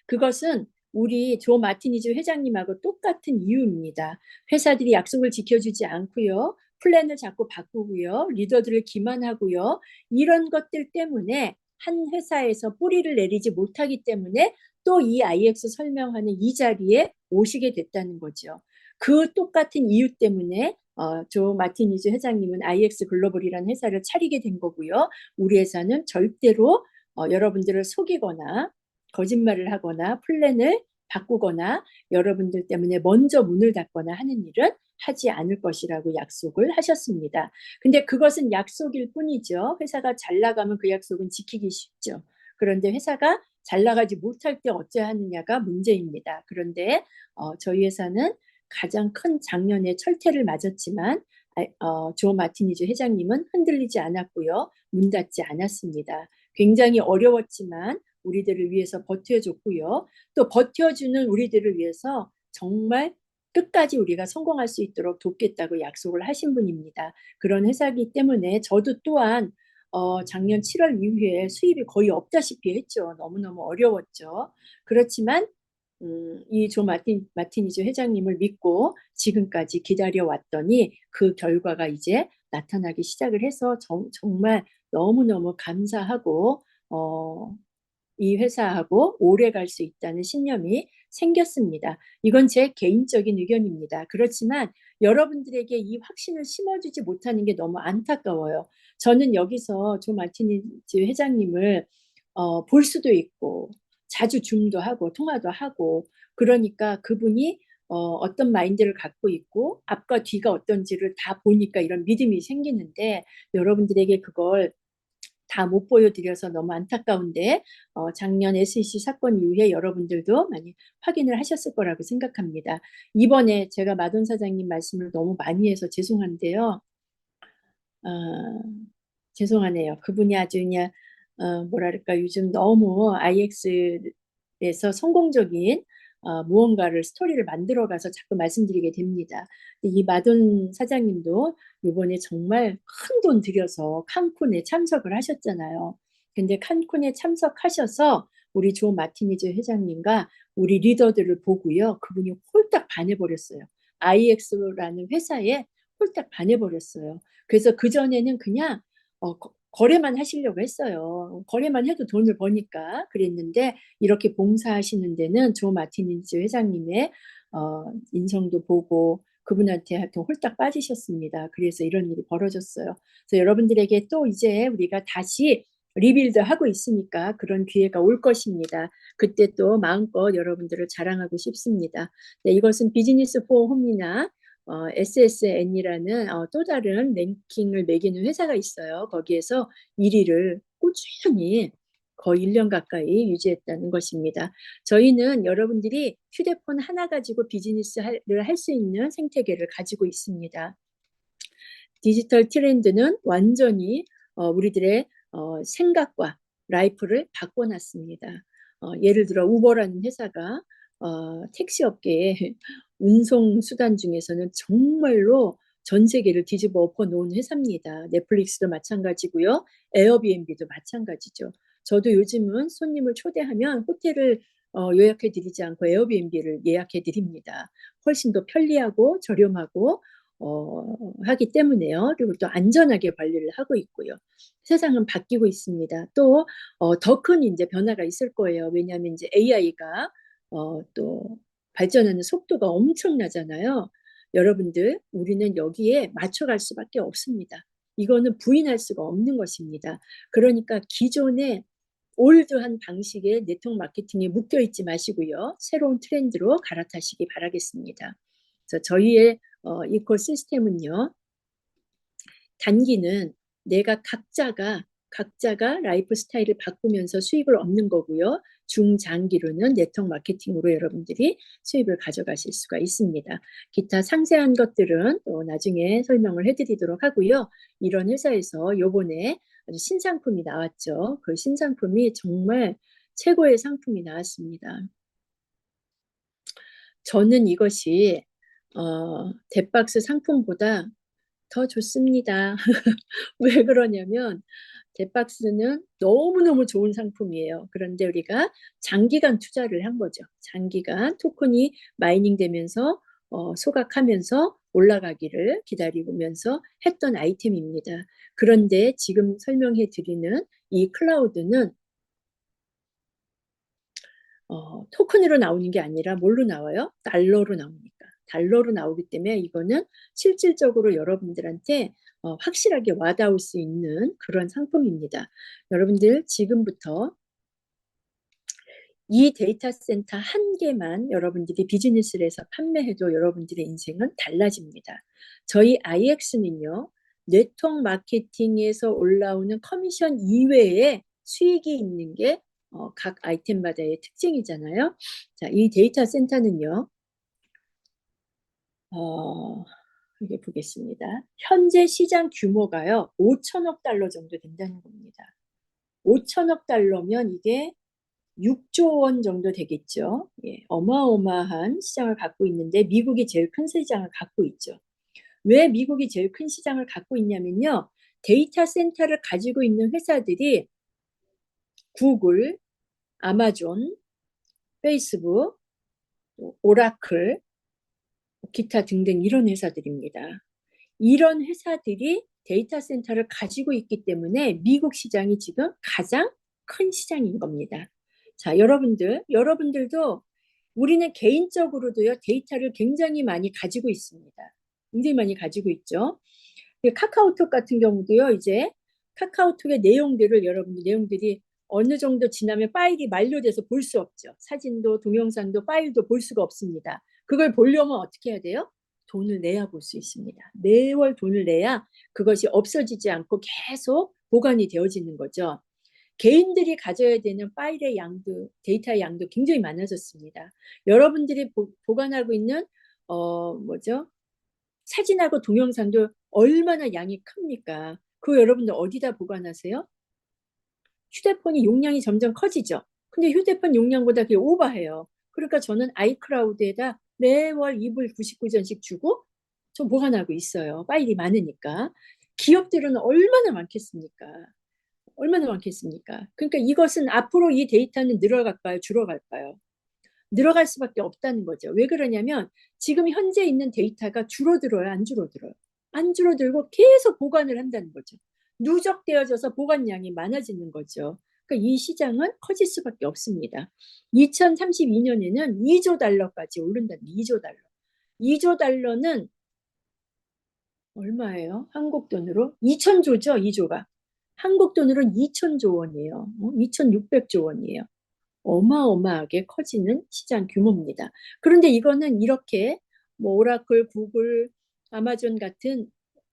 그것은 우리 조 마티니즈 회장님하고 똑같은 이유입니다. 회사들이 약속을 지켜주지 않고요. 플랜을 자꾸 바꾸고요. 리더들을 기만하고요. 이런 것들 때문에 한 회사에서 뿌리를 내리지 못하기 때문에 또 이 IX 설명하는 이 자리에 오시게 됐다는 거죠. 그 똑같은 이유 때문에 조 마티니즈 회장님은 IX 글로벌이라는 회사를 차리게 된 거고요. 우리 회사는 절대로 여러분들을 속이거나 거짓말을 하거나 플랜을 바꾸거나 여러분들 때문에 먼저 문을 닫거나 하는 일은 하지 않을 것이라고 약속을 하셨습니다. 근데 그것은 약속일 뿐이죠. 회사가 잘 나가면 그 약속은 지키기 쉽죠. 그런데 회사가 잘 나가지 못할 때 어찌해야 하느냐가 문제입니다. 그런데 저희 회사는 가장 큰 작년에 철퇴를 맞았지만 조 마티니즈 회장님은 흔들리지 않았고요. 문 닫지 않았습니다. 굉장히 어려웠지만 우리들을 위해서 버텨줬고요. 또 버텨주는 우리들을 위해서 정말 끝까지 우리가 성공할 수 있도록 돕겠다고 약속을 하신 분입니다. 그런 회사이기 때문에 저도 또한 작년 7월 이후에 수입이 거의 없다시피 했죠. 너무너무 어려웠죠. 그렇지만 이 조 마티니즈 회장님을 믿고 지금까지 기다려왔더니 그 결과가 이제 나타나기 시작을 해서 정말 너무너무 감사하고 이 회사하고 오래 갈 수 있다는 신념이 생겼습니다. 이건 제 개인적인 의견입니다. 그렇지만 여러분들에게 이 확신을 심어주지 못하는 게 너무 안타까워요. 저는 여기서 조 마티니즈 회장님을 볼 수도 있고 자주 줌도 하고 통화도 하고 그러니까 그분이 어떤 마인드를 갖고 있고 앞과 뒤가 어떤지를 다 보니까 이런 믿음이 생기는데 여러분들에게 그걸 다 못 보여드려서 너무 안타까운데 작년 SEC 사건 이후에 여러분들도 많이 확인을 하셨을 거라고 생각합니다. 이번에 제가 마돈 사장님 말씀을 너무 많이 해서 죄송한데요. 어, 죄송하네요. 그분이 아주 그냥 뭐랄까 요즘 너무 IX에서 성공적인 무언가를 스토리를 만들어가서 자꾸 말씀드리게 됩니다. 이 마돈 사장님도 이번에 정말 큰 돈 들여서 칸쿤에 참석을 하셨잖아요. 근데 칸쿤에 참석하셔서 우리 조 마티니즈 회장님과 우리 리더들을 보고요. 그분이 홀딱 반해버렸어요. IX라는 회사에 홀딱 반해버렸어요. 그래서 그전에는 그냥 거래만 하시려고 했어요. 거래만 해도 돈을 버니까 그랬는데 이렇게 봉사하시는 데는 조 마티니즈 회장님의 인성도 보고 그분한테 하여튼 홀딱 빠지셨습니다. 그래서 이런 일이 벌어졌어요. 그래서 여러분들에게 또 이제 우리가 다시 리빌드 하고 있으니까 그런 기회가 올 것입니다. 그때 또 마음껏 여러분들을 자랑하고 싶습니다. 네, 이것은 비즈니스 포 홈이나 SSN이라는 또 다른 랭킹을 매기는 회사가 있어요. 거기에서 1위를 꾸준히 거의 1년 가까이 유지했다는 것입니다. 저희는 여러분들이 휴대폰 하나 가지고 비즈니스를 할 수 있는 생태계를 가지고 있습니다. 디지털 트렌드는 완전히 우리들의 생각과 라이프를 바꿔놨습니다. 예를 들어 우버라는 회사가 택시 업계의 운송 수단 중에서는 정말로 전 세계를 뒤집어 엎어 놓은 회사입니다. 넷플릭스도 마찬가지고요. 에어비앤비도 마찬가지죠. 저도 요즘은 손님을 초대하면 호텔을 예약해 드리지 않고 에어비앤비를 예약해 드립니다. 훨씬 더 편리하고 저렴하고 하기 때문에요. 그리고 또 안전하게 관리를 하고 있고요. 세상은 바뀌고 있습니다. 또 더 큰 이제 변화가 있을 거예요. 왜냐하면 이제 AI가 또 발전하는 속도가 엄청나잖아요. 여러분들, 우리는 여기에 맞춰갈 수밖에 없습니다. 이거는 부인할 수가 없는 것입니다. 그러니까 기존의 올드한 방식의 네트워크 마케팅에 묶여 있지 마시고요. 새로운 트렌드로 갈아타시기 바라겠습니다. 그래서 저희의 이코시스템은요. 단기는 내가 각자가 라이프 스타일을 바꾸면서 수익을 얻는 거고요. 중장기로는 네트워크 마케팅으로 여러분들이 수익을 가져가실 수가 있습니다. 기타 상세한 것들은 또 나중에 설명을 해드리도록 하고요. 이런 회사에서 요번에 아주 신상품이 나왔죠. 그 신상품이 정말 최고의 상품이 나왔습니다. 저는 이것이 뎃박스 상품보다 더 좋습니다. 왜 그러냐면 뎃박스는 너무너무 좋은 상품이에요. 그런데 우리가 장기간 투자를 한 거죠. 장기간 토큰이 마이닝 되면서 소각하면서 올라가기를 기다리면서 했던 아이템입니다. 그런데 지금 설명해 드리는 이 클라우드는 토큰으로 나오는 게 아니라 뭘로 나와요? 달러로 나오니까. 달러로 나오기 때문에 이거는 실질적으로 여러분들한테 확실하게 와닿을 수 있는 그런 상품입니다. 여러분들 지금부터 이 데이터 센터 한 개만 여러분들이 비즈니스를 해서 판매해도 여러분들의 인생은 달라집니다. 저희 IX는요, 네트워크 마케팅에서 올라오는 커미션 이외에 수익이 있는 게 각 아이템마다의 특징이잖아요. 자, 이 데이터 센터는요, 이게 보겠습니다. 현재 시장 규모가요, 5천억 달러 정도 된다는 겁니다. 5천억 달러면 이게 6조 원 정도 되겠죠. 예, 어마어마한 시장을 갖고 있는데 미국이 제일 큰 시장을 갖고 있죠. 왜 미국이 제일 큰 시장을 갖고 있냐면요. 데이터 센터를 가지고 있는 회사들이 구글, 아마존, 페이스북, 오라클, 기타 등등 이런 회사들입니다. 이런 회사들이 데이터 센터를 가지고 있기 때문에 미국 시장이 지금 가장 큰 시장인 겁니다. 자, 여러분들도 우리는 개인적으로도요, 데이터를 굉장히 많이 가지고 있습니다. 굉장히 많이 가지고 있죠. 카카오톡 같은 경우도요, 이제 카카오톡의 내용들이 어느 정도 지나면 파일이 만료돼서 볼 수 없죠. 사진도 동영상도 파일도 볼 수가 없습니다. 그걸 보려면 어떻게 해야 돼요? 돈을 내야 볼 수 있습니다. 매월 돈을 내야 그것이 없어지지 않고 계속 보관이 되어지는 거죠. 개인들이 가져야 되는 파일의 양도, 데이터의 양도 굉장히 많아졌습니다. 여러분들이 보관하고 있는 사진하고 동영상도 얼마나 양이 큽니까? 그거 여러분들 어디다 보관하세요? 휴대폰이 용량이 점점 커지죠. 근데 휴대폰 용량보다 그게 오버해요. 그러니까 저는 아이클라우드에다 매월 이불 99전씩 주고 저 보관하고 있어요. 파일이 많으니까. 기업들은 얼마나 많겠습니까? 얼마나 많겠습니까? 그러니까 이것은 앞으로 이 데이터는 늘어갈까요? 줄어갈까요? 늘어갈 수밖에 없다는 거죠. 왜 그러냐면 지금 현재 있는 데이터가 줄어들어요? 안 줄어들어요? 안 줄어들고 계속 보관을 한다는 거죠. 누적되어져서 보관량이 많아지는 거죠. 그러니까 이 시장은 커질 수밖에 없습니다. 2032년에는 2조 달러까지 오른다는 2조 달러. 2조 달러는 얼마예요? 한국 돈으로? 2천조죠, 2조가. 한국 돈으로 2천조 원이에요. 2,600조 원이에요. 어마어마하게 커지는 시장 규모입니다. 그런데 이거는 이렇게 뭐 오라클, 구글, 아마존 같은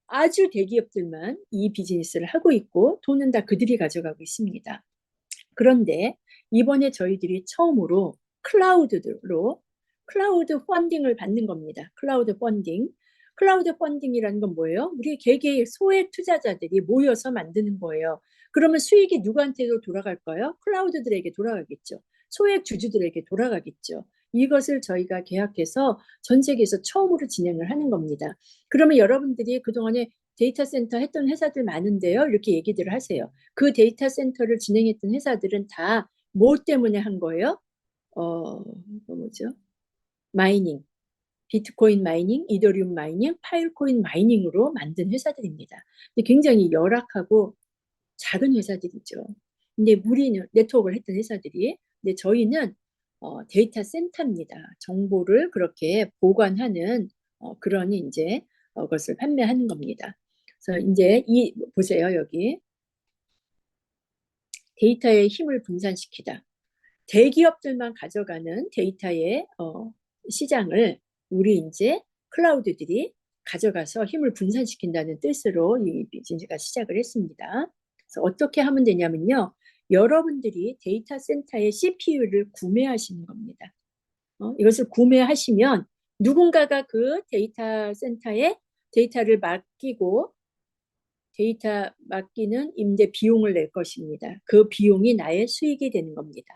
아주 대기업들만 이 비즈니스를 하고 있고 돈은 다 그들이 가져가고 있습니다. 그런데 이번에 저희들이 처음으로 클라우드 펀딩을 받는 겁니다. 클라우드 펀딩. 클라우드 펀딩이라는 건 뭐예요? 우리 개개의 소액 투자자들이 모여서 만드는 거예요. 그러면 수익이 누구한테도 돌아갈까요? 클라우드들에게 돌아가겠죠. 소액 주주들에게 돌아가겠죠. 이것을 저희가 계약해서 전 세계에서 처음으로 진행을 하는 겁니다. 그러면 여러분들이 그동안에 데이터 센터 했던 회사들 많은데요. 이렇게 얘기들을 하세요. 그 데이터 센터를 진행했던 회사들은 다 뭐 때문에 한 거예요? 뭐죠? 마이닝, 비트코인 마이닝, 이더리움 마이닝, 파일코인 마이닝으로 만든 회사들입니다. 근데 굉장히 열악하고 작은 회사들이죠. 근데 우리는 네트워크를 했던 회사들이, 근데 저희는 데이터 센터입니다. 정보를 그렇게 보관하는 그런 이제 것을 판매하는 겁니다. 그래서 이제 보세요, 여기 데이터의 힘을 분산시키다. 대기업들만 가져가는 데이터의 시장을 우리 이제 클라우드들이 가져가서 힘을 분산시킨다는 뜻으로 이 비즈니스가 시작을 했습니다. 그래서 어떻게 하면 되냐면요. 여러분들이 데이터 센터의 CPU를 구매하시는 겁니다. 이것을 구매하시면 누군가가 그 데이터 센터에 데이터 맡기는 임대 비용을 낼 것입니다. 그 비용이 나의 수익이 되는 겁니다.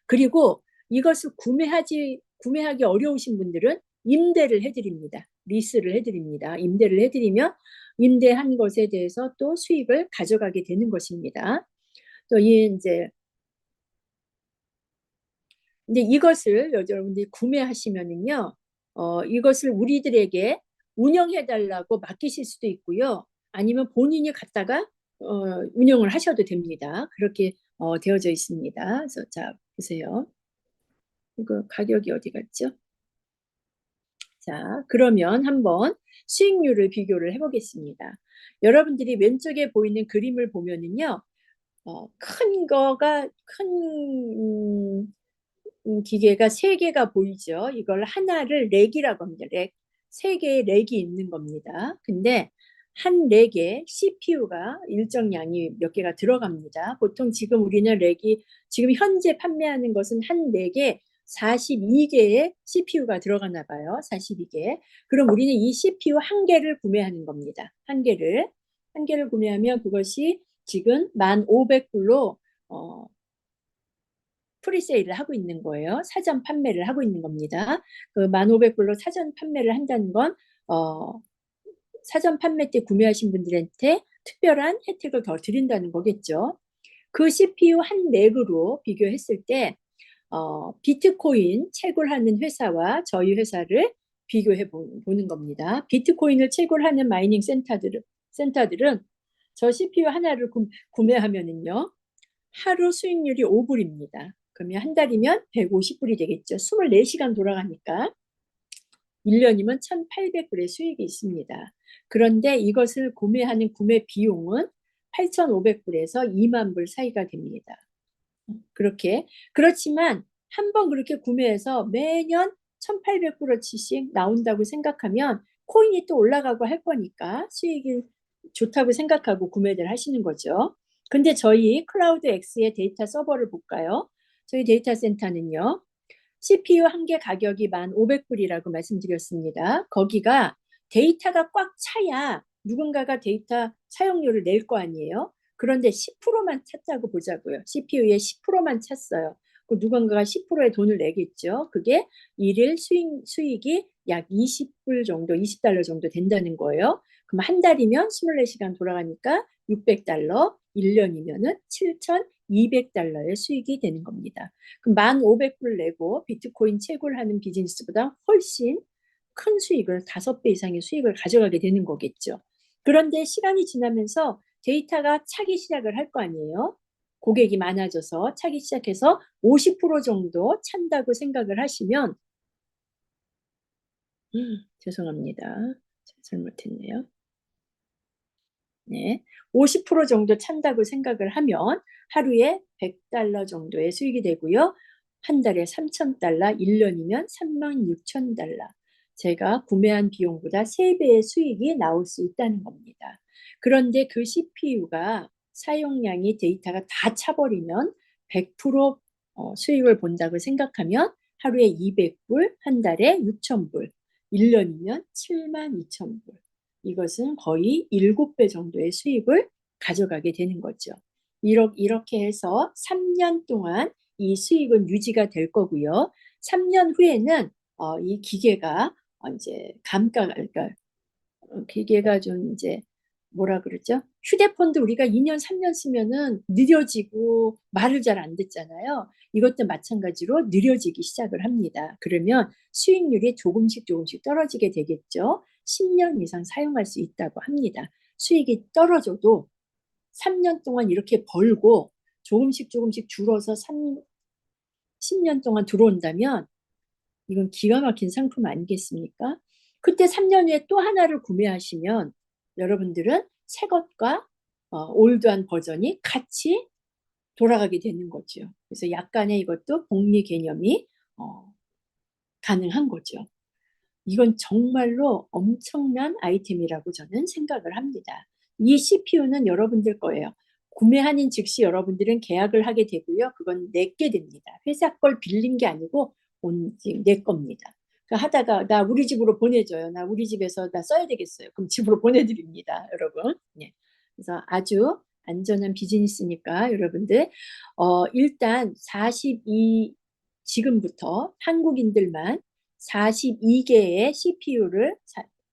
그리고 이것을 구매하기 어려우신 분들은 임대를 해드립니다. 리스를 해드립니다. 임대를 해드리면 임대한 것에 대해서 또 수익을 가져가게 되는 것입니다. 또 이제 근데 이것을 여러분들이 구매하시면은요, 이것을 우리들에게 운영해달라고 맡기실 수도 있고요. 아니면 본인이 갖다가 운영을 하셔도 됩니다. 그렇게 되어져 있습니다. 그래서 자, 보세요. 이거 가격이 어디 갔죠? 자, 그러면 한번 수익률을 비교를 해보겠습니다. 여러분들이 왼쪽에 보이는 그림을 보면은요, 큰 기계가 세 개가 보이죠. 이걸 하나를 렉이라고 합니다. 렉. 세 개의 렉이 있는 겁니다. 근데 한 렉에 CPU가 일정 양이 몇 개가 들어갑니다. 보통 지금 우리는 지금 현재 판매하는 것은 한 렉에 42개의 CPU가 들어가나 봐요. 42개. 그럼 우리는 이 CPU 한 개를 구매하는 겁니다. 한 개를 구매하면 그것이 지금 1,500불로 프리세일을 하고 있는 거예요. 사전 판매를 하고 있는 겁니다. 그 1,500불로 사전 판매를 한다는 건 사전 판매 때 구매하신 분들한테 특별한 혜택을 더 드린다는 거겠죠. 그 CPU 한 렉으로 비교했을 때 비트코인 채굴하는 회사와 저희 회사를 비교해 보는 겁니다. 비트코인을 채굴하는 마이닝 센터들은 저 CPU 하나를 구매하면은요, 하루 수익률이 5불입니다. 그러면 한 달이면 150불이 되겠죠. 24시간 돌아가니까 1년이면 1,800불의 수익이 있습니다. 그런데 이것을 구매하는 구매 비용은 8,500불에서 2만 불 사이가 됩니다. 그렇게. 그렇지만 한 번 그렇게 구매해서 매년 1,800불어치씩 나온다고 생각하면 코인이 또 올라가고 할 거니까 수익이 좋다고 생각하고 구매를 하시는 거죠. 근데 저희 클라우드 X의 데이터 서버를 볼까요? 저희 데이터 센터는요. CPU 한 개 가격이 1,500불이라고 말씀드렸습니다. 거기가 데이터가 꽉 차야 누군가가 데이터 사용료를 낼 거 아니에요. 그런데 10%만 찼다고 보자고요. CPU에 10%만 찼어요. 그 누군가가 10%의 돈을 내겠죠. 그게 일일 수익이 약 20불 정도, 20달러 정도 된다는 거예요. 그럼 한 달이면 24시간 돌아가니까 600달러, 1년이면은 7,200달러의 수익이 되는 겁니다. 그럼 1,500불 내고 비트코인 채굴하는 비즈니스보다 훨씬 큰 수익을 5배 이상의 수익을 가져가게 되는 거겠죠. 그런데 시간이 지나면서 데이터가 차기 시작을 할 거 아니에요. 고객이 많아져서 차기 시작해서 50% 정도 찬다고 생각을 하시면 죄송합니다. 잘못했네요. 네, 50% 정도 찬다고 생각을 하면 하루에 100달러 정도의 수익이 되고요. 한 달에 3,000달러, 1년이면 36,000달러. 제가 구매한 비용보다 3배의 수익이 나올 수 있다는 겁니다. 그런데 그 CPU가 사용량이 데이터가 다 차버리면 100% 수익을 본다고 생각하면 하루에 200불, 한 달에 6,000불, 1년이면 72,000불. 이것은 거의 7배 정도의 수익을 가져가게 되는 거죠. 이렇게 해서 3년 동안 이 수익은 유지가 될 거고요. 3년 후에는 이 기계가 이제 그러니까 기계가 좀 이제 뭐라 그러죠? 휴대폰도 우리가 2년, 3년 쓰면은 느려지고 말을 잘 안 듣잖아요. 이것도 마찬가지로 느려지기 시작을 합니다. 그러면 수익률이 조금씩 떨어지게 되겠죠. 10년 이상 사용할 수 있다고 합니다. 수익이 떨어져도 3년 동안 이렇게 벌고 조금씩 줄어서 10년 동안 들어온다면 이건 기가 막힌 상품 아니겠습니까? 그때 3년 후에 또 하나를 구매하시면 여러분들은 새 것과 올드한 버전이 같이 돌아가게 되는 거죠. 그래서 약간의 이것도 복리 개념이 가능한 거죠. 이건 정말로 엄청난 아이템이라고 저는 생각을 합니다. 이 CPU는 여러분들 거예요. 구매하는 즉시 여러분들은 계약을 하게 되고요. 그건 내게 됩니다. 회사 걸 빌린 게 아니고 오직 내 겁니다. 그러니까 하다가 나 우리 집으로 보내줘요. 나 우리 집에서 나 써야 되겠어요. 그럼 집으로 보내드립니다, 여러분. 네. 그래서 아주 안전한 비즈니스니까 여러분들 일단 지금부터 한국인들만 42개의 CPU를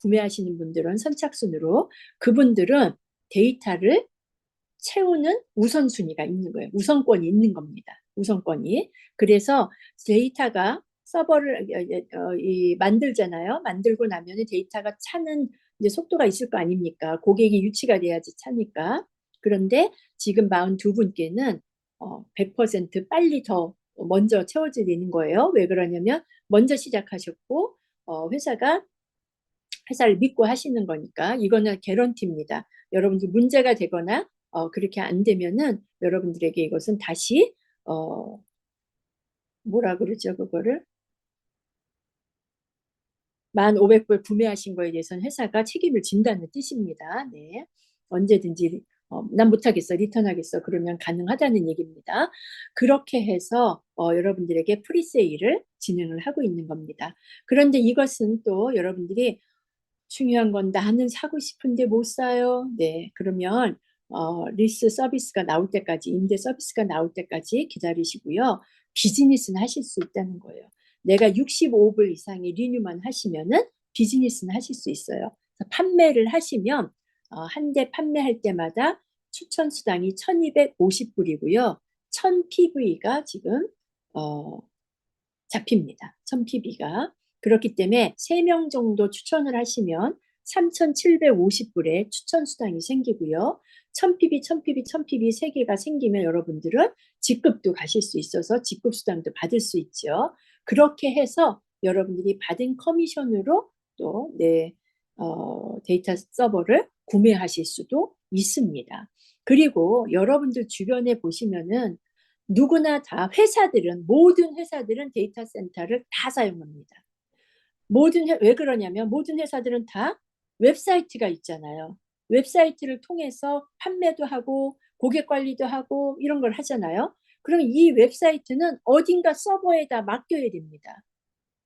구매하시는 분들은 선착순으로 그분들은 데이터를 채우는 우선순위가 있는 거예요. 우선권이 있는 겁니다. 우선권이. 그래서 데이터가 서버를 만들잖아요. 만들고 나면 데이터가 차는 이제 속도가 있을 거 아닙니까? 고객이 유치가 돼야지 차니까. 그런데 지금 42분께는 100% 빨리 더 먼저 채워지는 거예요. 왜 그러냐면 먼저 시작하셨고 회사를 믿고 하시는 거니까 이거는 개런티입니다. 여러분들 문제가 되거나 그렇게 안 되면은 여러분들에게 이것은 다시 뭐라 그러죠 그거를 1,500불 구매하신 거에 대해서는 회사가 책임을 진다는 뜻입니다. 네. 언제든지 난 못하겠어, 리턴하겠어 그러면 가능하다는 얘기입니다. 그렇게 해서 여러분들에게 프리세일을 진행을 하고 있는 겁니다. 그런데 이것은 또 여러분들이 중요한 건 나는 사고 싶은데 못 사요. 네, 그러면 리스 서비스가 나올 때까지, 임대 서비스가 나올 때까지 기다리시고요. 비즈니스는 하실 수 있다는 거예요. 내가 65불 이상의 리뉴만 하시면은 비즈니스는 하실 수 있어요. 판매를 하시면 한 대 판매할 때마다 추천 수당이 1,250불이고요. 1,000 PV가 지금 잡힙니다. 1,000 PV가. 그렇기 때문에 3명 정도 추천을 하시면 3,750불의 추천 수당이 생기고요. 1000pb, 1000pb, 1000pb 3개가 생기면 여러분들은 직급도 가실 수 있어서 직급 수당도 받을 수 있죠. 그렇게 해서 여러분들이 받은 커미션으로 또 데이터 서버를 구매하실 수도 있습니다. 그리고 여러분들 주변에 보시면은 누구나 다 모든 회사들은 데이터 센터를 다 사용합니다. 왜 그러냐면 모든 회사들은 다 웹사이트가 있잖아요. 웹사이트를 통해서 판매도 하고 고객 관리도 하고 이런 걸 하잖아요. 그럼 이 웹사이트는 어딘가 서버에다 맡겨야 됩니다.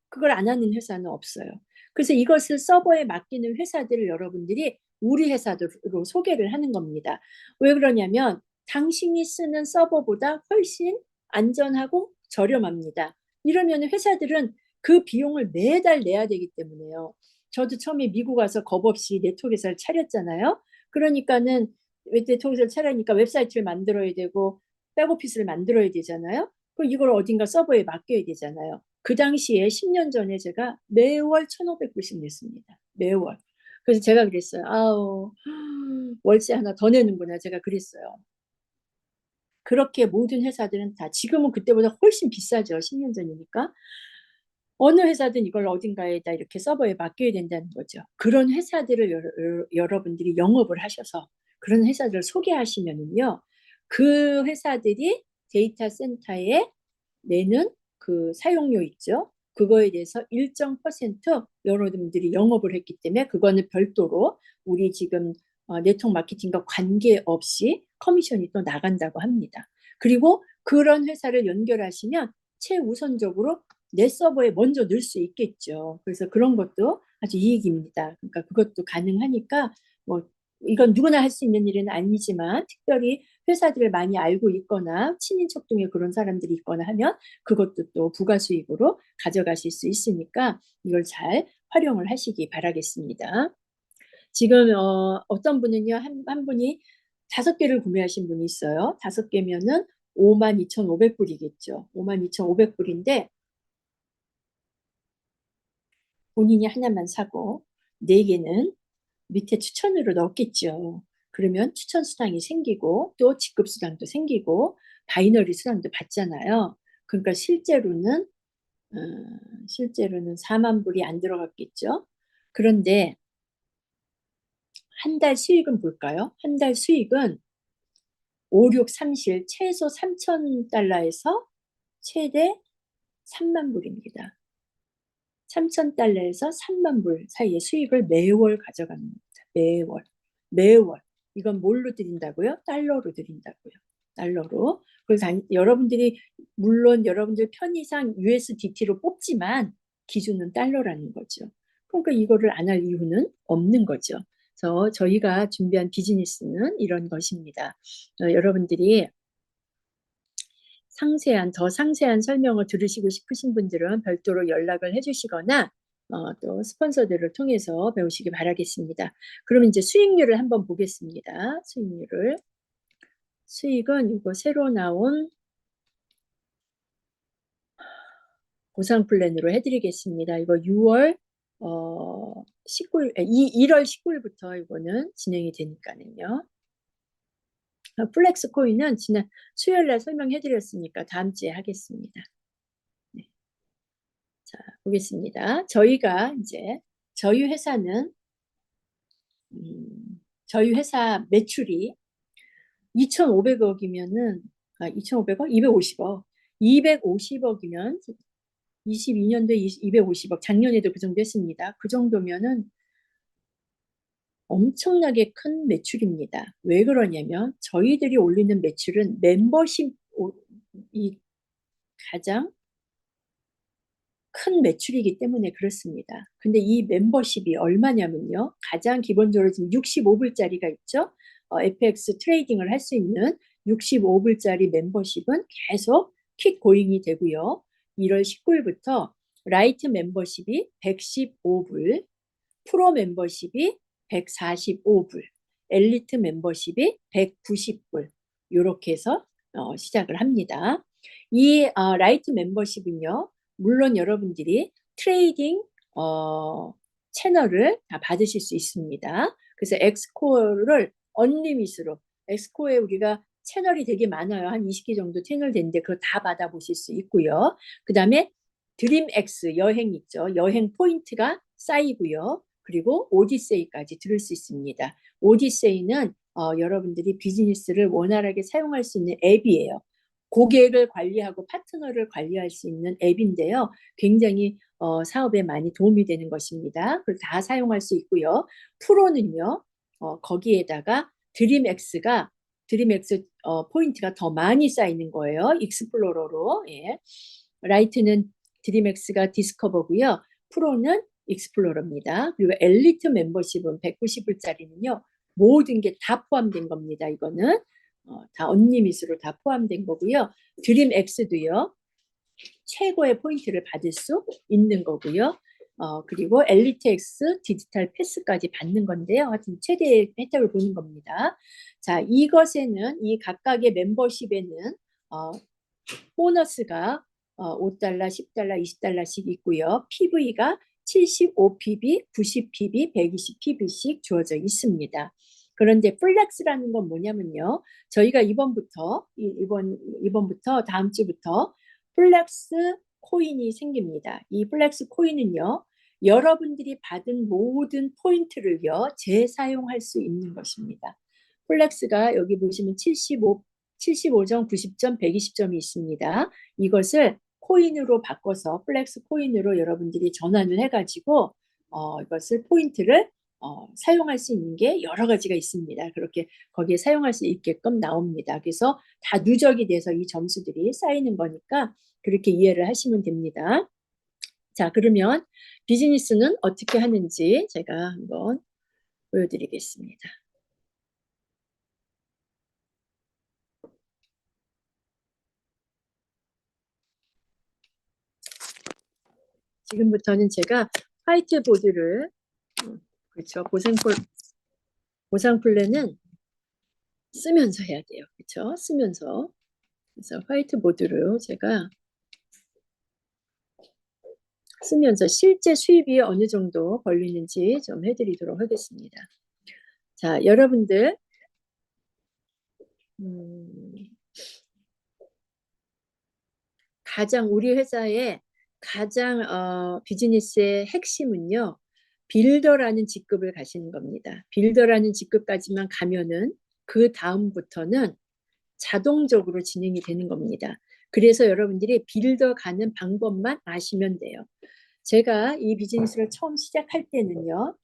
그걸 안 하는 회사는 없어요. 그래서 이것을 서버에 맡기는 회사들을 여러분들이 우리 회사로 소개를 하는 겁니다. 왜 그러냐면 당신이 쓰는 서버보다 훨씬 안전하고 저렴합니다. 이러면 회사들은 그 비용을 매달 내야 되기 때문에요. 저도 처음에 미국 와서 겁없이 네트워크 회사를 차렸잖아요. 그러니까는 네트워크 회사를 차리니까 웹사이트를 만들어야 되고 백오피스를 만들어야 되잖아요. 그럼 이걸 어딘가 서버에 맡겨야 되잖아요. 그 당시에 10년 전에 제가 매월 1,500불씩 냈습니다. 매월. 그래서 제가 그랬어요. 아우, 월세 하나 더 내는구나. 제가 그랬어요. 그렇게 모든 회사들은 다 지금은 그때보다 훨씬 비싸죠. 10년 전이니까. 어느 회사든 이걸 어딘가에다 이렇게 서버에 맡겨야 된다는 거죠. 그런 회사들을 여러분들이 영업을 하셔서 그런 회사들을 소개하시면은요. 그 회사들이 데이터 센터에 내는 그 사용료 있죠. 그거에 대해서 일정 퍼센트 여러분들이 영업을 했기 때문에 그거는 별도로 우리 지금 네트워크 마케팅과 관계없이 커미션이 또 나간다고 합니다. 그리고 그런 회사를 연결하시면 최우선적으로 내 서버에 먼저 넣을 수 있겠죠. 그래서 그런 것도 아주 이익입니다. 그러니까 그것도 가능하니까 뭐 이건 누구나 할 수 있는 일은 아니지만 특별히 회사들을 많이 알고 있거나 친인척 중에 그런 사람들이 있거나 하면 그것도 또 부가 수익으로 가져가실 수 있으니까 이걸 잘 활용을 하시기 바라겠습니다. 지금 어떤 분은요, 한 분이 5개를 구매하신 분이 있어요. 5개면은 52,500불이겠죠. 52,500불인데 본인이 하나만 사고 4개는 밑에 추천으로 넣었겠죠. 그러면 추천 수당이 생기고 또 직급 수당도 생기고 바이너리 수당도 받잖아요. 그러니까 실제로는 4만 불이 안 들어갔겠죠. 그런데 한 달 수익은 볼까요? 한 달 수익은 5, 6, 3실 최소 3,000달러에서 최대 3만 불입니다. 3,000달러에서 3만 불 사이의 수익을 매월 가져갑니다. 매월. 매월. 이건 뭘로 드린다고요? 달러로 드린다고요. 달러로. 그래서 여러분들이 물론 여러분들 편의상 USDT로 뽑지만 기준은 달러라는 거죠. 그러니까 이거를 안 할 이유는 없는 거죠. 그래서 저희가 준비한 비즈니스는 이런 것입니다. 여러분들이 더 상세한 설명을 들으시고 싶으신 분들은 별도로 연락을 해주시거나 또 스폰서들을 통해서 배우시기 바라겠습니다. 그러면 이제 수익률을 한번 보겠습니다. 수익은 이거 새로 나온 보상 플랜으로 해드리겠습니다. 이거 1월 19일부터 이거는 진행이 되니까는요. 플렉스 코인은 지난 수요일 날 설명해드렸으니까 다음 주에 하겠습니다. 네. 자, 보겠습니다. 저희 회사는, 저희 회사 매출이 2,500억이면은, 2,500억? 250억. 250억이면 22년도에 250억, 작년에도 그 정도 했습니다. 그 정도면은 엄청나게 큰 매출입니다. 왜 그러냐면 저희들이 올리는 매출은 멤버십이 가장 큰 매출이기 때문에 그렇습니다. 근데 이 멤버십이 얼마냐면요. 가장 기본적으로 지금 65불짜리가 있죠. FX 트레이딩을 할 수 있는 65불짜리 멤버십은 계속 킥 고잉이 되고요. 1월 19일부터 라이트 멤버십이 115불, 프로 멤버십이 145불, 엘리트 멤버십이 190불 이렇게 해서 시작을 합니다. 이 라이트 멤버십은요. 물론 여러분들이 트레이딩 채널을 다 받으실 수 있습니다. 그래서 엑스코어를 언리밋으로, 엑스코어에 우리가 채널이 되게 많아요. 한 20개 정도 채널 되는데 그거 다 받아보실 수 있고요. 그 다음에 드림엑스 여행 있죠. 여행 포인트가 쌓이고요. 그리고 오디세이까지 들을 수 있습니다. 오디세이는 여러분들이 비즈니스를 원활하게 사용할 수 있는 앱이에요. 고객을 관리하고 파트너를 관리할 수 있는 앱인데요. 굉장히 사업에 많이 도움이 되는 것입니다. 그걸 다 사용할 수 있고요. 프로는요, 거기에다가 드림엑스 포인트가 더 많이 쌓이는 거예요. 익스플로러로. 예. 라이트는 드림엑스가 디스커버고요. 프로는 익스플로러입니다. 그리고 엘리트 멤버십은 190불짜리는요. 모든 게 다 포함된 겁니다. 이거는 다 언리밋으로 다 포함된 거고요. 드림엑스도요. 최고의 포인트를 받을 수 있는 거고요. 그리고 엘리트엑스 디지털 패스까지 받는 건데요. 하여튼 최대의 혜택을 보는 겁니다. 자, 이것에는 이 각각의 멤버십에는 보너스가 5달러, 10달러, 20달러씩 있고요. PV가 75PB, 90PB, 120PB씩 주어져 있습니다. 그런데 플렉스라는 건 뭐냐면요. 저희가 이번부터 다음 주부터 플렉스 코인이 생깁니다. 이 플렉스 코인은요. 여러분들이 받은 모든 포인트를요. 재사용할 수 있는 것입니다. 플렉스가 여기 보시면 75점, 90점, 120점이 있습니다. 이것을 코인으로 바꿔서 플렉스 코인으로 여러분들이 전환을 해가지고 이것을 포인트를 사용할 수 있는 게 여러 가지가 있습니다. 그렇게 거기에 사용할 수 있게끔 나옵니다. 그래서 다 누적이 돼서 이 점수들이 쌓이는 거니까 그렇게 이해를 하시면 됩니다. 자, 그러면 비즈니스는 어떻게 하는지 제가 한번 보여드리겠습니다. 지금부터는 제가 화이트보드를 그렇죠. 보상 플랜은 쓰면서 해야 돼요. 그렇죠? 쓰면서. 그래서 화이트보드로 제가 쓰면서 실제 수입이 어느 정도 걸리는지 좀 해드리도록 하겠습니다. 자, 여러분들 우리 회사의 가장 비즈니스의 핵심은요. 빌더라는 직급을 가시는 겁니다. 빌더라는 직급까지만 가면은 그 다음부터는 자동적으로 진행이 되는 겁니다. 그래서 여러분들이 빌더 가는 방법만 아시면 돼요. 제가 이 비즈니스를 처음 시작할 때는요.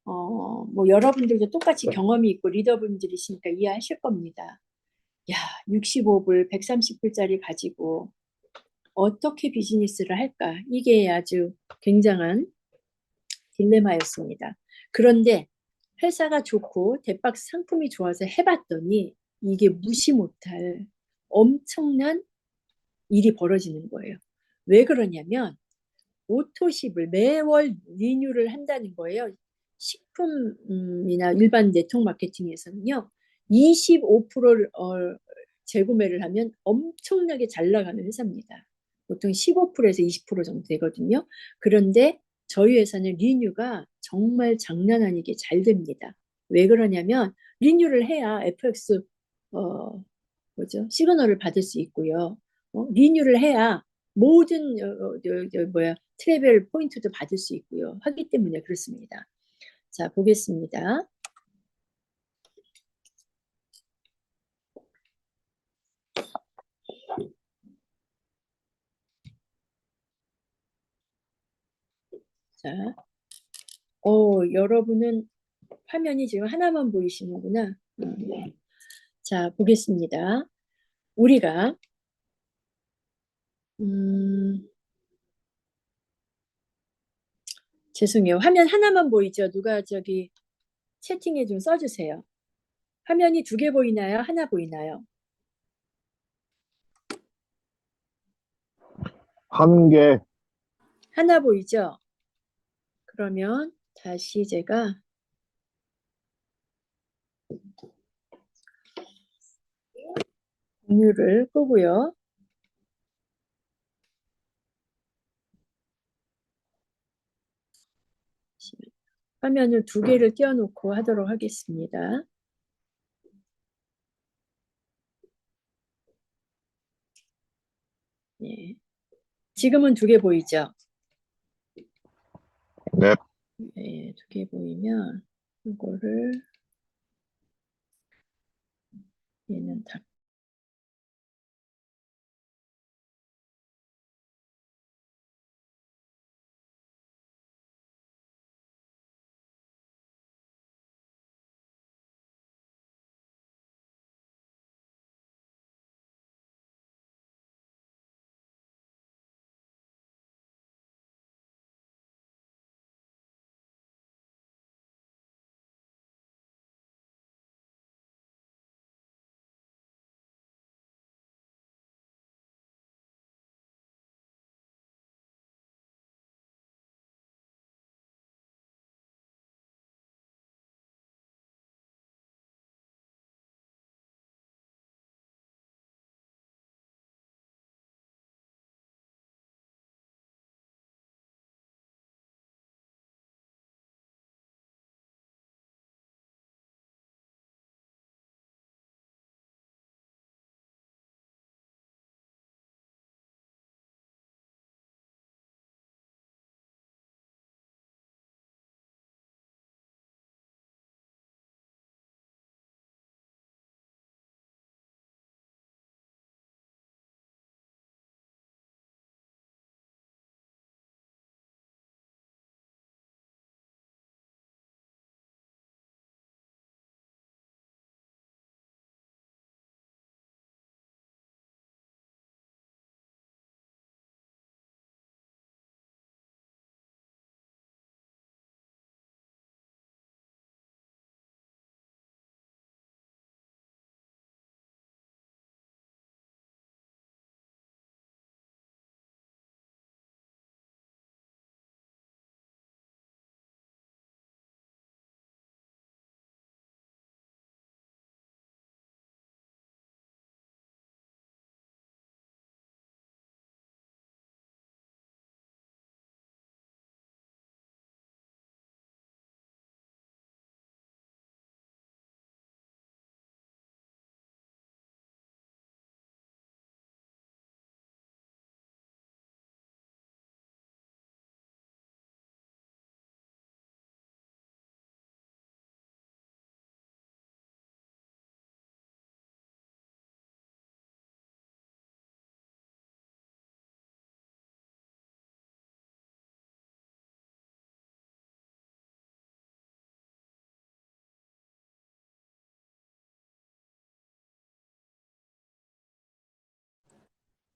뭐 여러분들도 똑같이 경험이 있고 리더분들이시니까 이해하실 겁니다. 야, 65불, 130불짜리 가지고 어떻게 비즈니스를 할까? 이게 아주 굉장한 딜레마였습니다. 그런데 회사가 좋고 대박스 상품이 좋아서 해봤더니 이게 무시 못할 엄청난 일이 벌어지는 거예요. 왜 그러냐면 오토십을 매월 리뉴를 한다는 거예요. 식품이나 일반 네트워크 마케팅에서는요. 25%를 재구매를 하면 엄청나게 잘 나가는 회사입니다. 보통 15%에서 20% 정도 되거든요. 그런데 저희 회사는 리뉴가 정말 장난 아니게 잘 됩니다. 왜 그러냐면 리뉴를 해야 FX 시그널을 받을 수 있고요. 리뉴를 해야 모든 트래벨 포인트도 받을 수 있고요. 하기 때문에 그렇습니다. 자, 보겠습니다. 자, 여러분은 화면이 지금 하나만 보이시는구나. 네. 자, 보겠습니다. 우리가 죄송해요. 화면 하나만 보이죠? 누가 저기 채팅에 좀 써주세요. 화면이 2개 보이나요? 하나 보이나요? 한 개. 하나 보이죠? 그러면 다시 제가 공유를 끄고요. 화면을 두 개를 띄워놓고 하도록 하겠습니다. 예. 지금은 두 개 보이죠? 네. 예, 두 개 보이면 이거를 얘는 다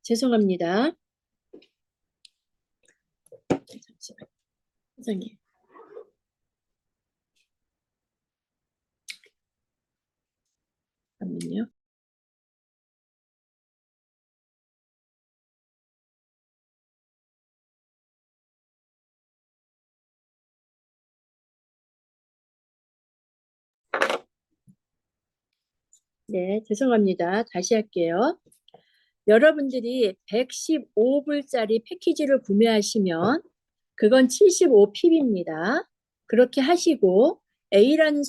죄송합니다. 잠시만, 선생님. 잠깐만요. 네, 죄송합니다. 다시 할게요. 여러분들이 115불짜리 패키지를 구매하시면 그건 75핍입니다. 그렇게 하시고 A라는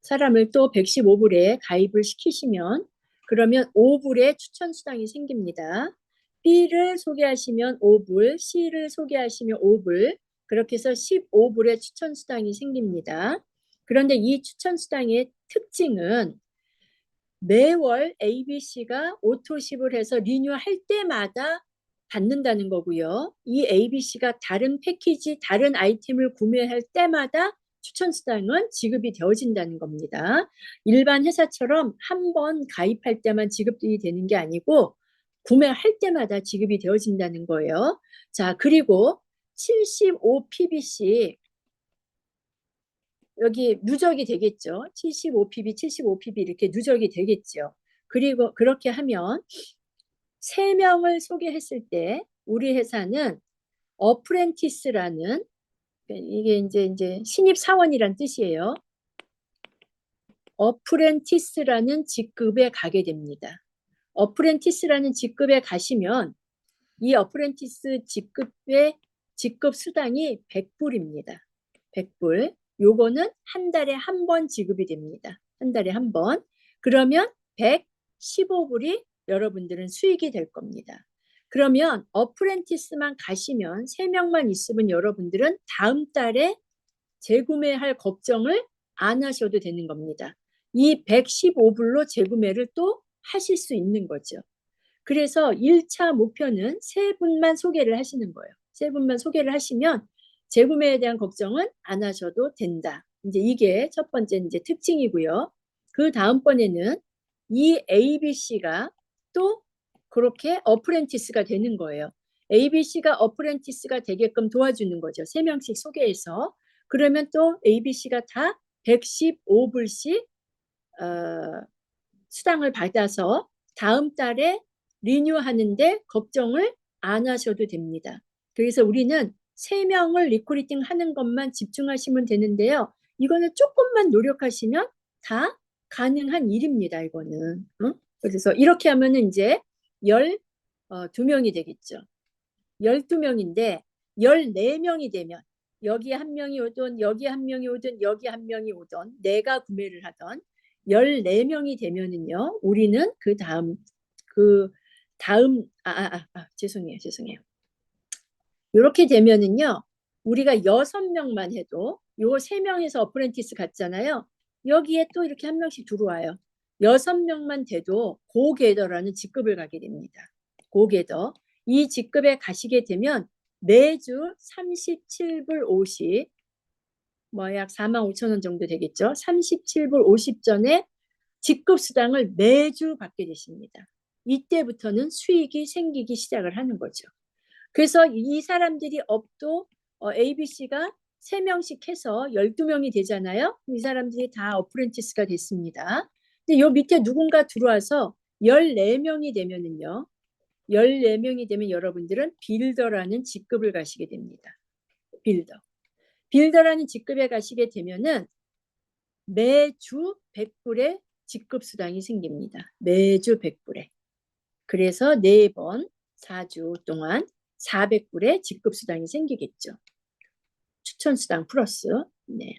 사람을 또 115불에 가입을 시키시면 그러면 5불의 추천 수당이 생깁니다. B를 소개하시면 5불, C를 소개하시면 5불, 그렇게 해서 15불의 추천 수당이 생깁니다. 그런데 이 추천 수당의 특징은 매월 ABC가 오토십을 해서 리뉴할 때마다 받는다는 거고요. 이 ABC가 다른 패키지, 다른 아이템을 구매할 때마다 추천 수당은 지급이 되어진다는 겁니다. 일반 회사처럼 한 번 가입할 때만 지급이 되는 게 아니고 구매할 때마다 지급이 되어진다는 거예요. 자, 그리고 75PBC 여기 누적이 되겠죠. 75pb, 75pb 이렇게 누적이 되겠죠. 그리고 그렇게 하면 3명을 소개했을 때 우리 회사는 어프렌티스라는 이게 이제 신입 사원이란 뜻이에요. 어프렌티스라는 직급에 가게 됩니다. 어프렌티스라는 직급에 가시면 이 어프렌티스 직급 수당이 100불입니다. 100불. 요거는 한 달에 한 번 지급이 됩니다. 한 달에 한 번. 그러면 115불이 여러분들은 수익이 될 겁니다. 그러면 어프렌티스만 가시면 3명만 있으면 여러분들은 다음 달에 재구매할 걱정을 안 하셔도 되는 겁니다. 이 115불로 재구매를 또 하실 수 있는 거죠. 그래서 1차 목표는 3분만 소개를 하시는 거예요. 3분만 소개를 하시면 재구매에 대한 걱정은 안 하셔도 된다. 이제 이게 첫 번째 이제 특징이고요. 그 다음번에는 이 ABC가 또 그렇게 어프렌티스가 되는 거예요. ABC가 어프렌티스가 되게끔 도와주는 거죠. 3명씩 소개해서. 그러면 또 ABC가 다 115불씩 수당을 받아서 다음 달에 리뉴하는데 걱정을 안 하셔도 됩니다. 그래서 우리는 3명을 리크루팅 하는 것만 집중하시면 되는데요. 이거는 조금만 노력하시면 다 가능한 일입니다. 이거는. 그래서 이렇게 하면은 이제 12명이 되겠죠. 12명인데 14명이 되면 여기 한 명이 오든 여기 한 명이 오든 여기 한 명이 오든 내가 구매를 하던 14명이 되면은요. 우리는 죄송해요. 이렇게 되면은요. 우리가 6명만 해도 요 3명에서 어프렌티스 갔잖아요. 여기에 또 이렇게 한 명씩 들어와요. 6명만 돼도 고게더라는 직급을 가게 됩니다. 고게더. 이 직급에 가시게 되면 매주 37불 50, 약 45,000원 정도 되겠죠. 37불 50전에 직급 수당을 매주 받게 되십니다. 이때부터는 수익이 생기기 시작을 하는 거죠. 그래서 이 사람들이 업도 ABC가 3명씩 해서 12명이 되잖아요. 이 사람들이 다 어프렌티스가 됐습니다. 근데 요 밑에 누군가 들어와서 14명이 되면은요. 14명이 되면 여러분들은 빌더라는 직급을 가시게 됩니다. 빌더. 빌더라는 직급에 가시게 되면은 매주 100불의 직급 수당이 생깁니다. 매주 100불에. 그래서 4번 4주 동안 400불의 직급 수당이 생기겠죠. 추천 수당 플러스. 네.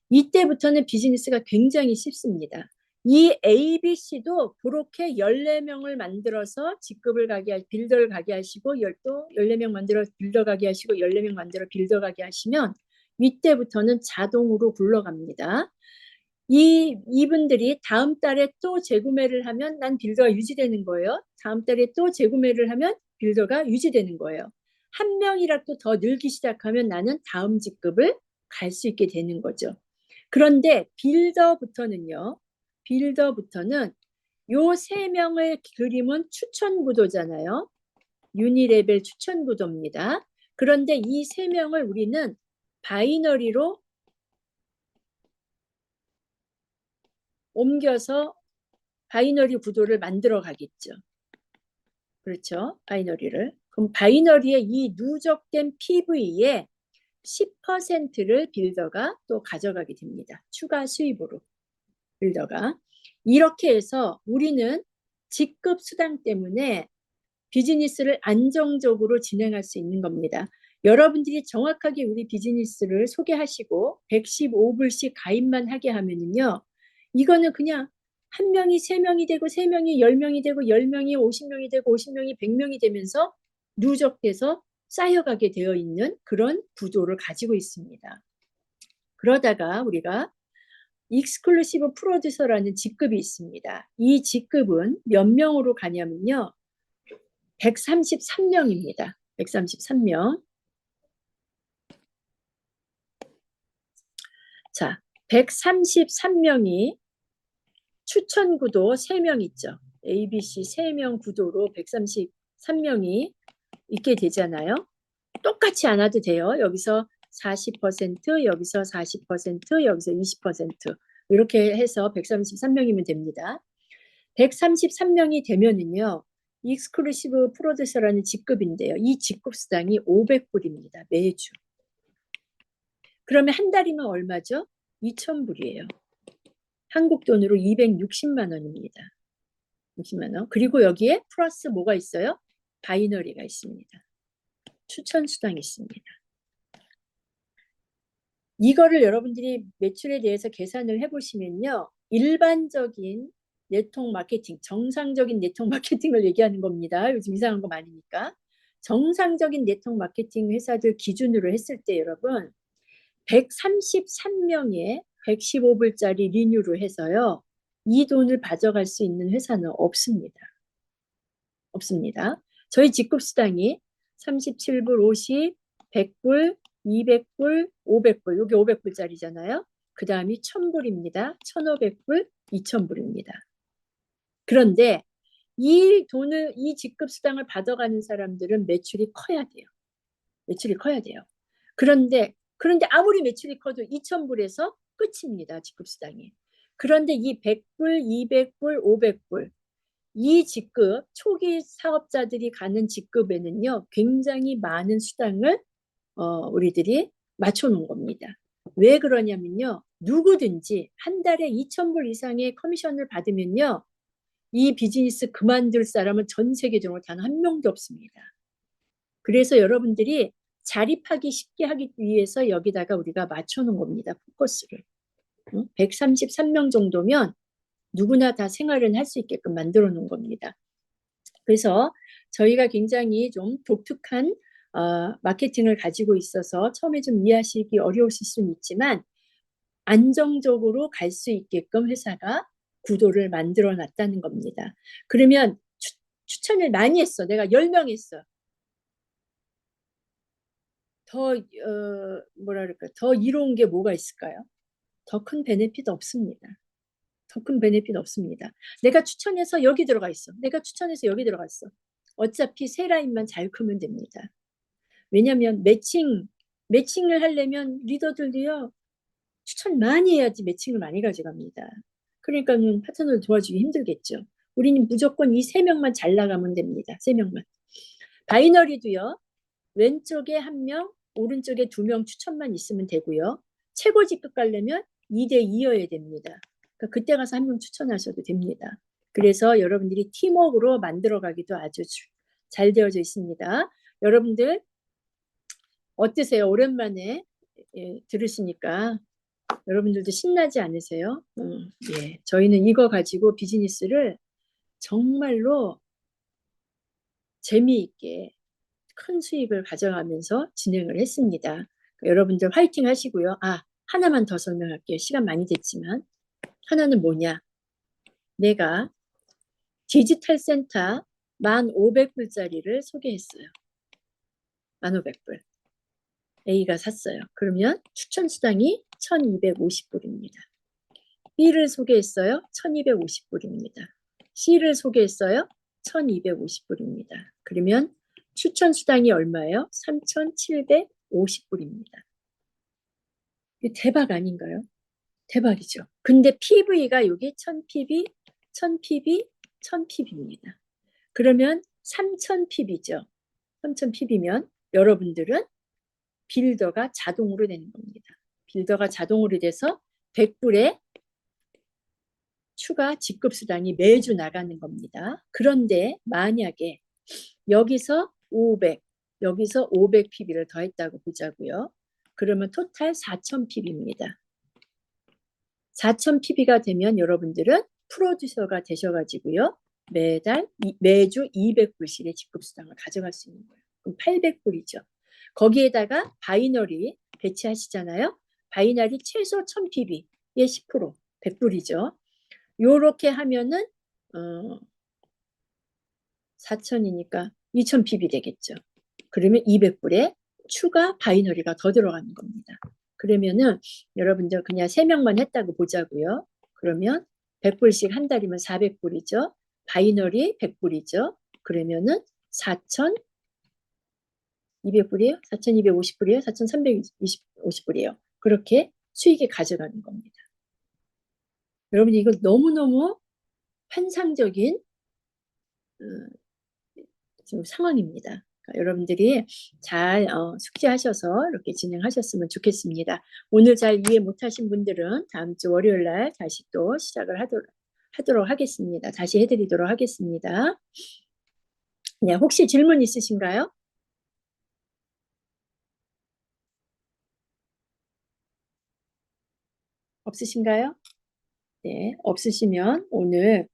이때부터는 비즈니스가 굉장히 쉽습니다. 이 ABC도 그렇게 14명을 만들어서 직급을 가게 빌더를 가게 하시고 또 14명 만들어 빌더 가게 하시고 14명 만들어 빌더 가게 하시면 이때부터는 자동으로 굴러갑니다. 이분들이 다음 달에 또 재구매를 하면 난 빌더가 유지되는 거예요. 다음 달에 또 재구매를 하면 빌더가 유지되는 거예요. 한 명이라도 더 늘기 시작하면 나는 다음 직급을 갈 수 있게 되는 거죠. 그런데 빌더부터는 요 3명을 그림은 추천 구도잖아요. 유니레벨 추천 구도입니다. 그런데 이 3명을 우리는 바이너리로 옮겨서 바이너리 구도를 만들어 가겠죠. 그렇죠. 바이너리를. 그럼 바이너리의 이 누적된 PV에 10%를 빌더가 또 가져가게 됩니다. 추가 수입으로 빌더가. 이렇게 해서 우리는 직급 수당 때문에 비즈니스를 안정적으로 진행할 수 있는 겁니다. 여러분들이 정확하게 우리 비즈니스를 소개하시고 115불씩 가입만 하게 하면은요. 이거는 그냥 한 명이 3명이 되고 3명이 10명이 되고 10명이 50명이 되고 50명이 100명이 되면서 누적돼서 쌓여가게 되어 있는 그런 구조를 가지고 있습니다. 그러다가 우리가 익스클루시브 프로듀서라는 직급이 있습니다. 이 직급은 몇 명으로 가냐면요. 133명입니다. 133명. 자, 133명이 추천 구도 3명 있죠. ABC 3명 구도로 133명이 있게 되잖아요. 똑같이 안 와도 돼요. 여기서 40%, 여기서 40%, 여기서 20% 이렇게 해서 133명이면 됩니다. 133명이 되면은요. 익스클루시브 프로듀서라는 직급인데요. 이 직급 수당이 500불입니다. 매주. 그러면 한 달이면 얼마죠? 2,000불이에요. 한국 돈으로 260만 원입니다. 60만 원. 그리고 여기에 플러스 뭐가 있어요? 바이너리가 있습니다. 추천 수당이 있습니다. 이거를 여러분들이 매출에 대해서 계산을 해보시면요. 일반적인 네트워크 마케팅, 정상적인 네트워크 마케팅을 얘기하는 겁니다. 요즘 이상한 거 많으니까. 정상적인 네트워크 마케팅 회사들 기준으로 했을 때 여러분 133명의 115불짜리 리뉴를 해서요. 이 돈을 가져갈 수 있는 회사는 없습니다. 없습니다. 저희 직급수당이 37불 50, 100불, 200불, 500불. 여기 500불짜리잖아요. 그 다음이 1000불입니다. 1500불, 2000불입니다. 그런데 이 직급수당을 받아가는 사람들은 매출이 커야 돼요. 매출이 커야 돼요. 그런데 아무리 매출이 커도 2000불에서 끝입니다. 직급수당이. 그런데 이 100불, 200불, 500불 이 직급, 초기 사업자들이 가는 직급에는요, 굉장히 많은 수당을 우리들이 맞춰놓은 겁니다. 왜 그러냐면요, 누구든지 한 달에 2,000불 이상의 커미션을 받으면요, 이 비즈니스 그만둘 사람은 전 세계적으로 단 한 명도 없습니다. 그래서 여러분들이 자립하기 쉽게 하기 위해서 여기다가 우리가 맞춰놓은 겁니다. 포커스를. 133명 정도면 누구나 다 생활을 할 수 있게끔 만들어 놓은 겁니다. 그래서 저희가 굉장히 좀 독특한 마케팅을 가지고 있어서 처음에 좀 이해하시기 어려우실 수는 있지만 안정적으로 갈 수 있게끔 회사가 구도를 만들어 놨다는 겁니다. 그러면 추천을 많이 했어. 내가 10명 했어. 더 뭐라 그럴까? 더 이로운 게 뭐가 있을까요? 더 큰 베네핏 없습니다. 더 큰 베네핏 없습니다. 내가 추천해서 여기 들어가 있어. 내가 추천해서 여기 들어가 있어. 어차피 세 라인만 잘 크면 됩니다. 왜냐하면 매칭을 하려면 리더들도요, 추천 많이 해야지 매칭을 많이 가져갑니다. 그러니까는 파트너를 도와주기 힘들겠죠. 우리는 무조건 이 세 명만 잘 나가면 됩니다. 세 명만. 바이너리도요, 왼쪽에 한 명, 오른쪽에 2명 추천만 있으면 되고요. 최고 직급 가려면 2대2여야 됩니다. 그러니까 그때 가서 한 명 추천하셔도 됩니다. 그래서 여러분들이 팀워크로 만들어가기도 아주 잘 되어져 있습니다. 여러분들 어떠세요? 오랜만에 들으시니까 여러분들도 신나지 않으세요? 예. 저희는 이거 가지고 비즈니스를 정말로 재미있게 큰 수익을 가져가면서 진행을 했습니다. 여러분들 화이팅 하시고요. 하나만 더 설명할게요. 시간 많이 됐지만. 하나는 뭐냐? 내가 디지털 센터 1,500불짜리를 소개했어요. 1,500불. A가 샀어요. 그러면 추천 수당이 1,250불입니다. B를 소개했어요. 1,250불입니다. C를 소개했어요. 1,250불입니다. 그러면 추천 수당이 얼마예요? 3,750불입니다. 대박 아닌가요? 대박이죠. 근데 PV가 여기 1000PV, 1000PV, 1000PV입니다. 그러면 3000PV죠. 3000PV면 여러분들은 빌더가 자동으로 되는 겁니다. 빌더가 자동으로 돼서 100불에 추가 직급수당이 매주 나가는 겁니다. 그런데 만약에 여기서 500, 여기서 500PB를 더했다고 보자고요. 그러면 토탈 4000PB입니다. 4000PB가 되면 여러분들은 프로듀서가 되셔가지고요. 매주 200불씩의 직급수당을 가져갈 수 있는 거예요. 그럼 800불이죠. 거기에다가 바이너리 배치하시잖아요. 바이너리 최소 1000PB의 10%, 100불이죠. 요렇게 하면은 4,000이니까 2,000PB 되겠죠. 그러면 200불에 추가 바이너리가 더 들어가는 겁니다. 그러면은 여러분들 그냥 3명만 했다고 보자고요. 그러면 100불씩 한 달이면 400불이죠. 바이너리 100불이죠. 그러면은 4,200불이에요? 4,250불이에요? 4,350불이에요. 그렇게 수익이 가져가는 겁니다. 여러분 이거 너무너무 환상적인 지금 상황입니다. 그러니까 여러분들이 잘 숙지하셔서 이렇게 진행하셨으면 좋겠습니다. 오늘 잘 이해 못하신 분들은 다음 주 월요일 날 다시 또 시작을 하도록 하겠습니다. 다시 해드리도록 하겠습니다. 네, 혹시 질문 있으신가요? 없으신가요? 네, 없으시면 오늘